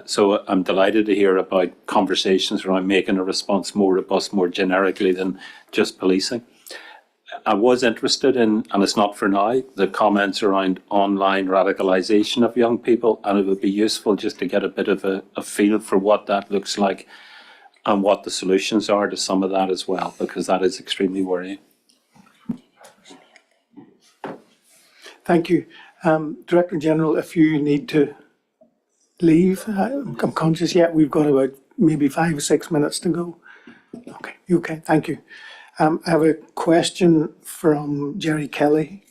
Speaker 13: So I'm delighted to hear about conversations around making a response more robust, more generically than just policing. I was interested in, and it's not for now, the comments around online radicalisation of young people, and it would be useful just to get a bit of a feel for what that looks like and what the solutions are to some of that as well, because that is extremely worrying.
Speaker 2: Thank you. Director General, if you need to leave, I'm conscious yet we've got about maybe 5 or 6 minutes to go. Okay, thank you. I have a question from Gerry Kelly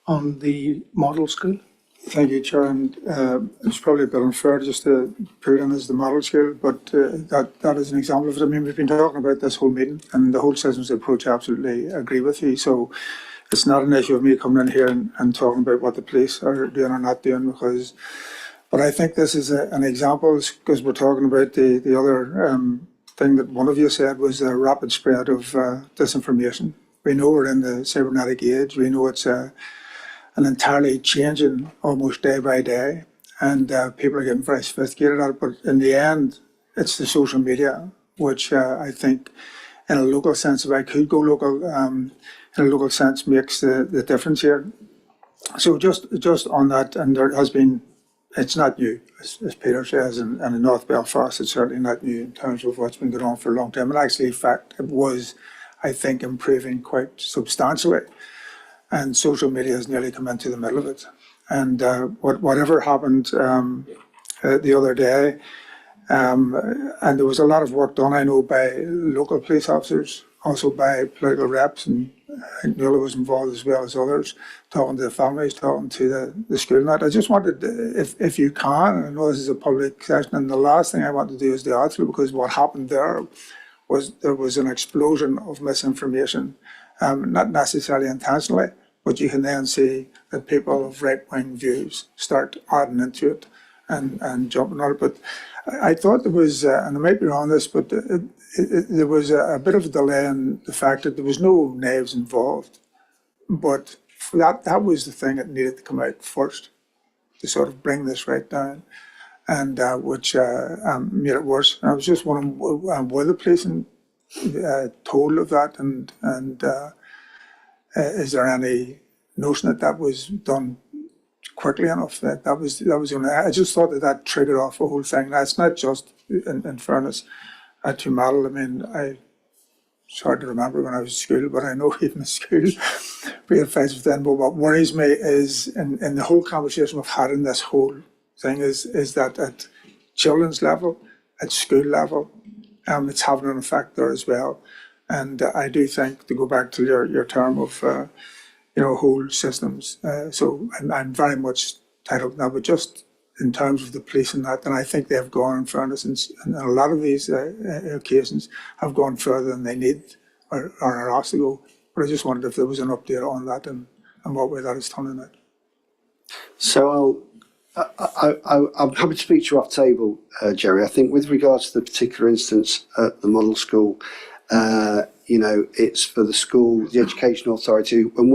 Speaker 2: on the model school.
Speaker 15: Thank you, Chair. And it's probably a bit unfair just to put it in as the model school, but that is an example of it. I mean, we've been talking about this whole meeting, and the whole systems approach, I absolutely agree with you. So it's not an issue of me coming in here and talking about what the police are doing or not doing, but I think this is an example, because we're talking about the other thing that one of you said was the rapid spread of disinformation. We know we're in the cybernetic age. We know it's an entirely changing almost day by day, and people are getting very sophisticated at it. But in the end, it's the social media, which I think, in a local sense, if I could go local, in a local sense, makes the difference here. So just on that, and there has been, it's not new, as Peter says, and in North Belfast, it's certainly not new in terms of what's been going on for a long time. And actually, in fact, it was, I think, improving quite substantially. And social media has nearly come into the middle of it. And whatever happened the other day, and there was a lot of work done, I know, by local police officers, also by political reps, and I think Nuala was involved as well as others, talking to the families, talking to the school. And that I just wanted, if you can, and I know this is a public session, and the last thing I want to do is the answer, because what happened there was an explosion of misinformation, not necessarily intentionally, but you can then see that people of right-wing views start adding into it and jumping on it. But I thought there was, and I might be wrong on this, but there was a bit of a delay in the fact that there was no knives involved. But that was the thing that needed to come out first, to sort of bring this right down, and which made it worse. And I was just wondering, were the police told of that, and is there any notion that was done quickly enough? That was going to, I just thought that triggered off the whole thing. Now, it's not just, in fairness, at Tumadal. I mean, it's hard to remember when I was in school, but I know even in school we had fights with them. But what worries me is, in the whole conversation we've had in this whole thing, is that at children's level, at school level, it's having an effect there as well. And I do think, to go back to your term of whole systems, so I'm very much titled now, but just in terms of the police and that, and I think they have gone, in fairness, and a lot of these occasions have gone further than they need or are asked to go. But I just wondered if there was an update on that and what way that is turning out.
Speaker 1: So I'm happy to speak to you off table, Gerry. I think with regards to the particular instance at the model school, it's for the school, the education authority, and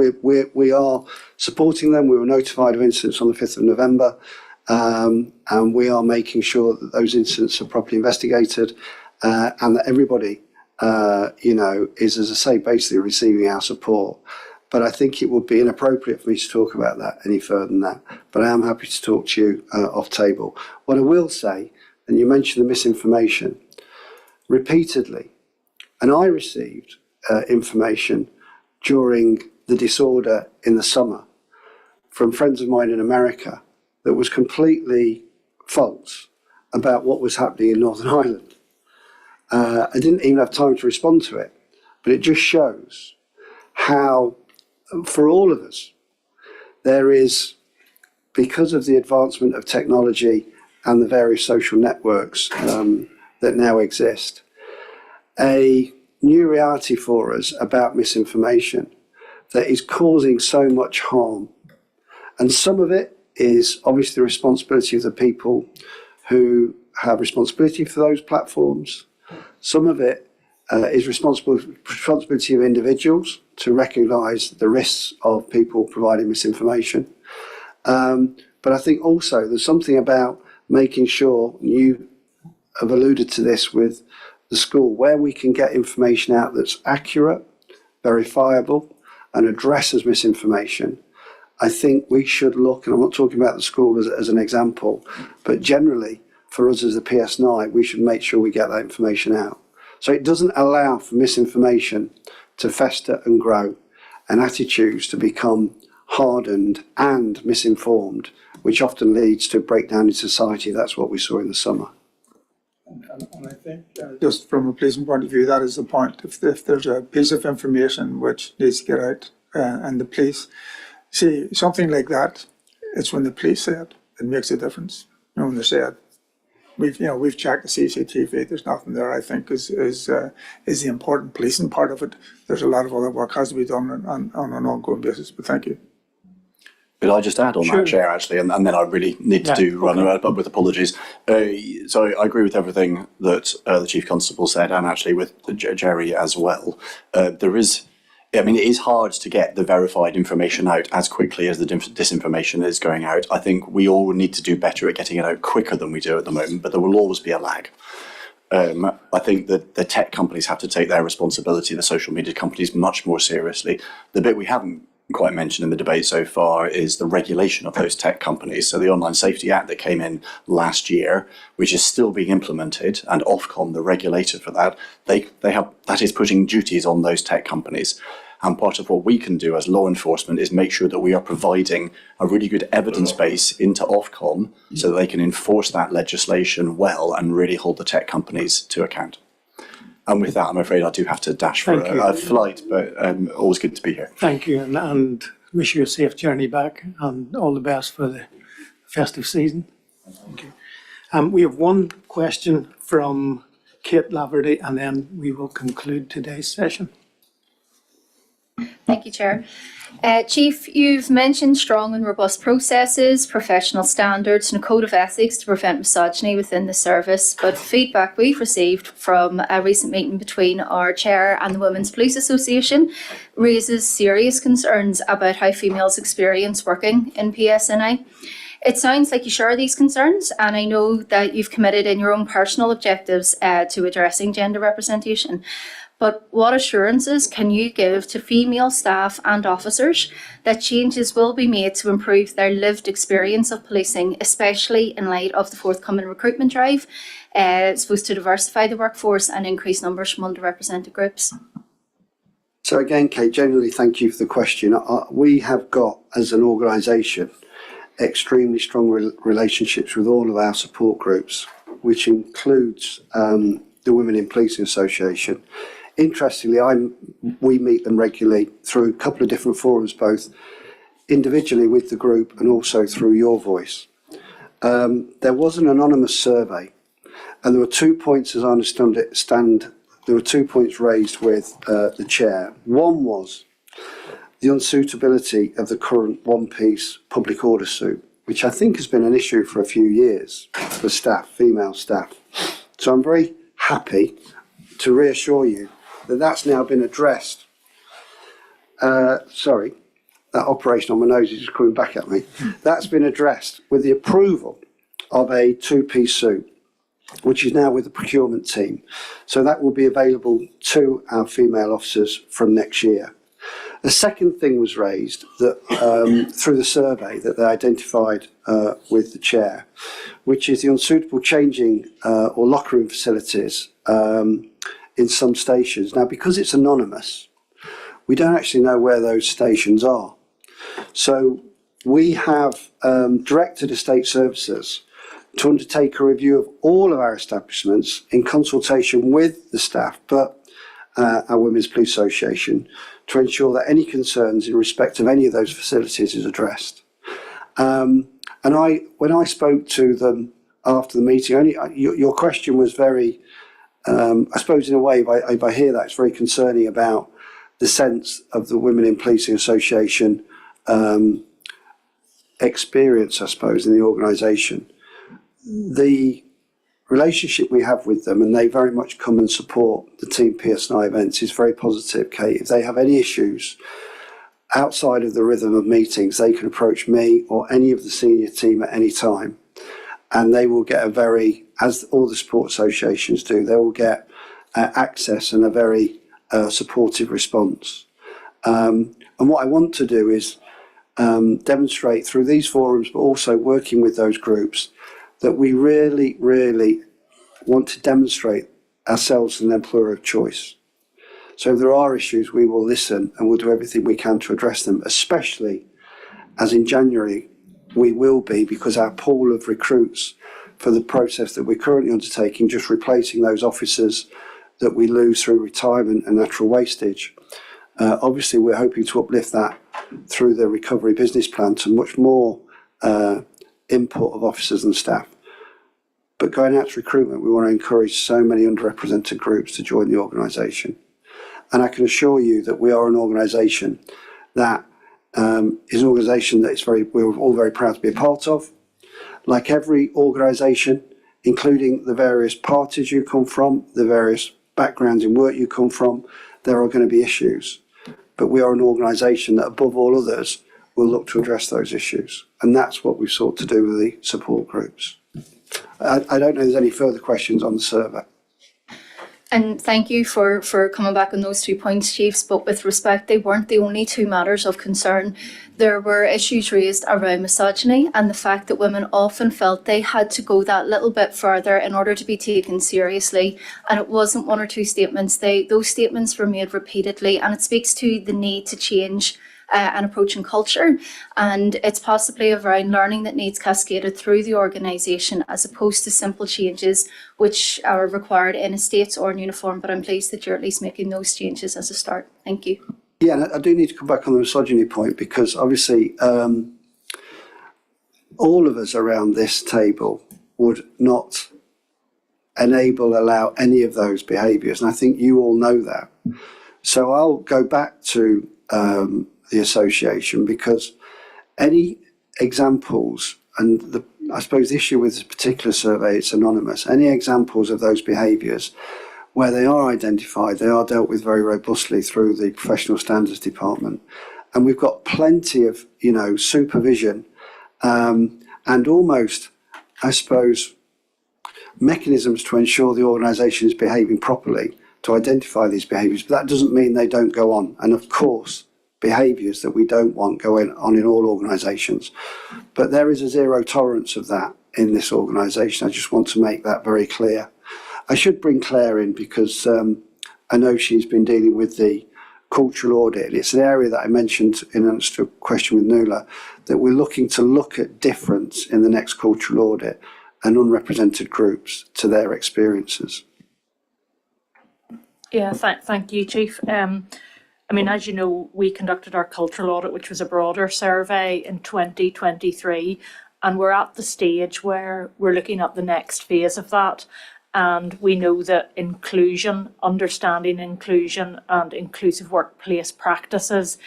Speaker 1: we are supporting them. We were notified of incidents on the 5th of November, and we are making sure that those incidents are properly investigated, and that everybody, is, as I say, basically receiving our support. But I think it would be inappropriate for me to talk about that any further than that. But I am happy to talk to you off table. What I will say, and you mentioned the misinformation, repeatedly, and I received information during the disorder in the summer from friends of mine in America that was completely false about what was happening in Northern Ireland. I didn't even have time to respond to it, but it just shows how, for all of us, there is, because of the advancement of technology and the various social networks that now exist, a new reality for us about misinformation that is causing so much harm. And some of it is obviously the responsibility of the people who have responsibility for those platforms. Some of it is responsibility of individuals to recognise the risks of people providing misinformation. But I think also there's something about making sure, you have alluded to this with the school, where we can get information out that's accurate, verifiable, and addresses misinformation. I think we should look, and I'm not talking about the school as an example, but generally for us as the PSNI, we should make sure we get that information out. So it doesn't allow for misinformation to fester and grow, and attitudes to become hardened and misinformed, which often leads to breakdown in society. That's what we saw in the summer.
Speaker 15: And I think, just from a policing point of view, that is the point. If there's a piece of information which needs to get out, and the police see something like that, it's when the police say it makes a difference. When they say it, we've checked the CCTV. There's nothing there. I think is the important policing part of it. There's a lot of other work has to be done on an ongoing basis. But thank you.
Speaker 3: Could I just add on that, Chair, actually, and then I really need to run around, but with apologies. So I agree with everything that the Chief Constable said, and actually with Gerry as well. It is hard to get the verified information out as quickly as the disinformation is going out. I think we all need to do better at getting it out quicker than we do at the moment, but there will always be a lag. I think that the tech companies have to take their responsibility, the social media companies, much more seriously. The bit we haven't quite mentioned in the debate so far is the regulation of those tech companies. So the Online Safety Act that came in last year, which is still being implemented, and Ofcom, the regulator for that, that is putting duties on those tech companies. And part of what we can do as law enforcement is make sure that we are providing a really good evidence base into Ofcom so that they can enforce that legislation well and really hold the tech companies to account. And with that, I'm afraid I do have to dash for a flight, but always good to be here.
Speaker 2: Thank you, and wish you a safe journey back, and all the best for the festive season. Thank you. We have one question from Kate Laverty, and then we will conclude today's session.
Speaker 16: Thank you, Chair. Chief, you've mentioned strong and robust processes, professional standards and a code of ethics to prevent misogyny within the service, but feedback we've received from a recent meeting between our Chair and the Women's Police Association raises serious concerns about how females experience working in PSNI. It sounds like you share these concerns, and I know that you've committed in your own personal objectives to addressing gender representation. But what assurances can you give to female staff and officers that changes will be made to improve their lived experience of policing, especially in light of the forthcoming recruitment drive, supposed to diversify the workforce and increase numbers from underrepresented groups?
Speaker 1: So again, Kate, generally thank you for the question. We have got, as an organisation, extremely strong relationships with all of our support groups, which includes the Women in Policing Association. Interestingly, we meet them regularly through a couple of different forums, both individually with the group and also through Your Voice. there was an anonymous survey, and there were 2 points, as I understand it, there were 2 points raised with the chair. One was the unsuitability of the current one-piece public order suit, which I think has been an issue for a few years for staff, female staff. So I'm very happy to reassure you that that's now been addressed. Sorry, that operation on my nose is just coming back at me. That's been addressed with the approval of a two-piece suit, which is now with the procurement team. So that will be available to our female officers from next year. The second thing was raised that through the survey that they identified with the chair, which is the unsuitable changing or locker room facilities in some stations. Now, because it's anonymous, we don't actually know where those stations are. So we have directed estate services to undertake a review of all of our establishments in consultation with the staff, but our Women's Police Association, to ensure that any concerns in respect of any of those facilities is addressed. And when I spoke to them after the meeting, your question was very, I suppose in a way, if I hear that, it's very concerning about the sense of the Women in Policing Association experience, I suppose, in the organisation. The relationship we have with them, and they very much come and support the team PSNI events, is very positive, Kate. If they have any issues outside of the rhythm of meetings, they can approach me or any of the senior team at any time, and they will get a very, as all the sport associations do, they will get access and a very supportive response. And what I want to do is demonstrate through these forums, but also working with those groups, that we really, really want to demonstrate ourselves as an employer of choice. So if there are issues, we will listen and we'll do everything we can to address them, especially as in January we will be, because our pool of recruits for the process that we're currently undertaking, just replacing those officers that we lose through retirement and natural wastage. Obviously, we're hoping to uplift that through the recovery business plan to much more input of officers and staff. But going out to recruitment, we want to encourage so many underrepresented groups to join the organisation. And I can assure you that we are an organisation that is an organisation that we're all very proud to be a part of. Like every organisation, including the various parties you come from, the various backgrounds in work you come from, there are going to be issues. But we are an organisation that, above all others, will look to address those issues. And that's what we've sought to do with the support groups. I don't know if there's any further questions on the survey.
Speaker 16: And thank you for coming back on those 2 points, Chiefs. But with respect, they weren't the only two matters of concern. There were issues raised around misogyny and the fact that women often felt they had to go that little bit further in order to be taken seriously. And it wasn't one or two statements. Those statements were made repeatedly, and it speaks to the need to change an approach and culture, and it's possibly around learning that needs cascaded through the organisation as opposed to simple changes which are required in estates or in uniform. But I'm pleased that you're at least making those changes as a start. Thank you.
Speaker 1: Yeah, and I do need to come back on the misogyny point, because obviously all of us around this table would not allow any of those behaviours, and I think you all know that. So I'll go back to the association, because any examples, and I suppose the issue with this particular survey, it's anonymous, any examples of those behaviours where they are identified, they are dealt with very robustly through the professional standards department. And we've got plenty of, supervision and almost, I suppose, mechanisms to ensure the organisation is behaving properly to identify these behaviours. But that doesn't mean they don't go on. And of course, behaviours that we don't want going on in all organisations. But there is a zero tolerance of that in this organisation. I just want to make that very clear. I should bring Claire in, because I know she's been dealing with the cultural audit. It's an area that I mentioned in answer to a question with Nuala, that we're looking to look at difference in the next cultural audit and unrepresented groups to their experiences.
Speaker 17: Yeah, thank you, Chief. As you know, we conducted our cultural audit, which was a broader survey in 2023, And we're at the stage where we're looking at the next phase of that. And we know that inclusion, understanding inclusion and inclusive workplace practices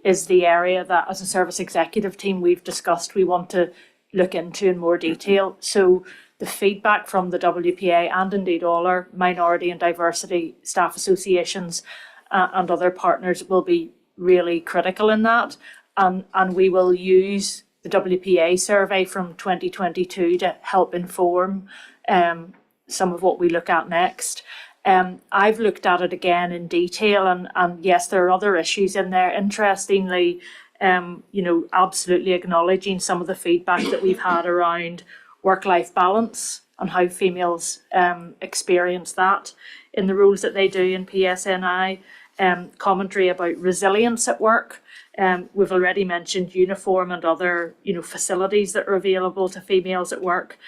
Speaker 17: is the area that as a service executive team we've discussed we want to look into in more detail. So the feedback from the WPA and indeed all our minority and diversity staff associations and other partners will be really critical in that. And we will use the WPA survey from 2022 to help inform some of what we look at next. I've looked at it again in detail and yes, there are other issues in there. Interestingly, absolutely acknowledging some of the feedback that we've had around work-life balance and how females experience that in the roles that they do in PSNI, commentary about resilience at work. We've already mentioned uniform and other, facilities that are available to females at work.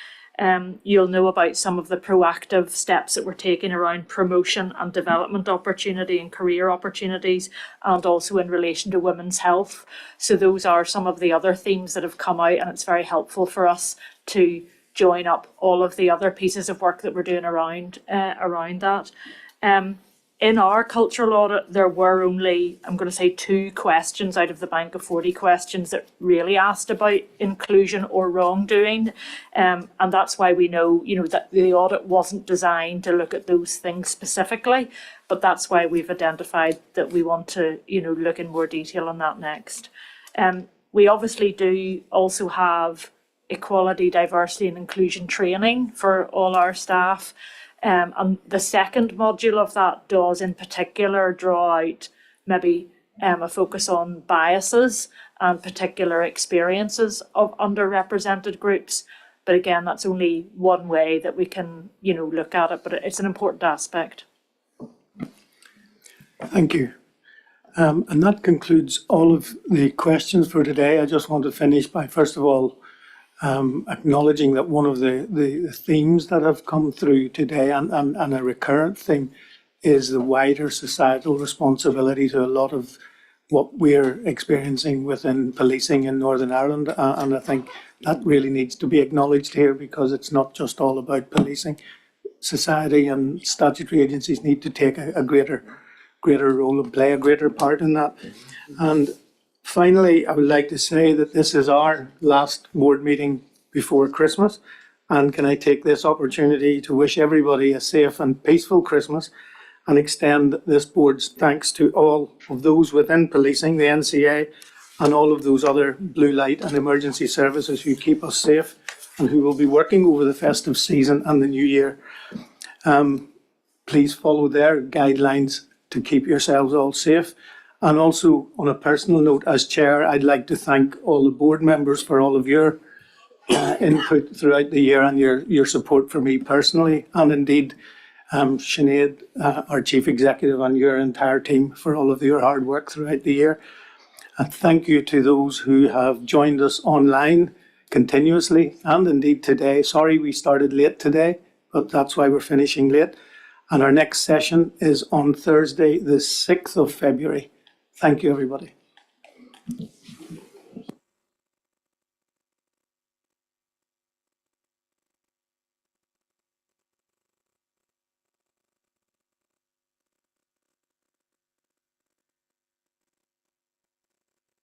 Speaker 17: You'll know about some of the proactive steps that we're taking around promotion and development opportunity and career opportunities, and also in relation to women's health. So those are some of the other themes that have come out, and it's very helpful for us to join up all of the other pieces of work that we're doing around that. In our cultural audit, there were only, I'm going to say, 2 questions out of the bank of 40 questions that really asked about inclusion or wrongdoing. And that's why we know, that the audit wasn't designed to look at those things specifically, but that's why we've identified that we want to, look in more detail on that next. We obviously do also have equality, diversity and inclusion training for all our staff. And the second module of that does in particular draw out maybe a focus on biases and particular experiences of underrepresented groups. But again, that's only one way that we can, look at it, but it's an important aspect.
Speaker 2: Thank you. And that concludes all of the questions for today. I just want to finish by, first of all, acknowledging that one of the themes that have come through today and a recurrent theme is the wider societal responsibility to a lot of what we're experiencing within policing in Northern Ireland. And I think that really needs to be acknowledged here, because it's not just all about policing. Society and statutory agencies need to take a greater role and play a greater part in that. And finally, I would like to say that this is our last board meeting before Christmas. And can I take this opportunity to wish everybody a safe and peaceful Christmas and extend this board's thanks to all of those within policing, the NCA, and all of those other blue light and emergency services who keep us safe and who will be working over the festive season and the new year. Please follow their guidelines to keep yourselves all safe. And also, on a personal note, as chair, I'd like to thank all the board members for all of your input throughout the year and your support for me personally, and indeed Sinead, our chief executive, and your entire team for all of your hard work throughout the year. And thank you to those who have joined us online continuously and indeed today. Sorry we started late today, but that's why we're finishing late. And our next session is on Thursday, the 6th of February. Thank you, everybody.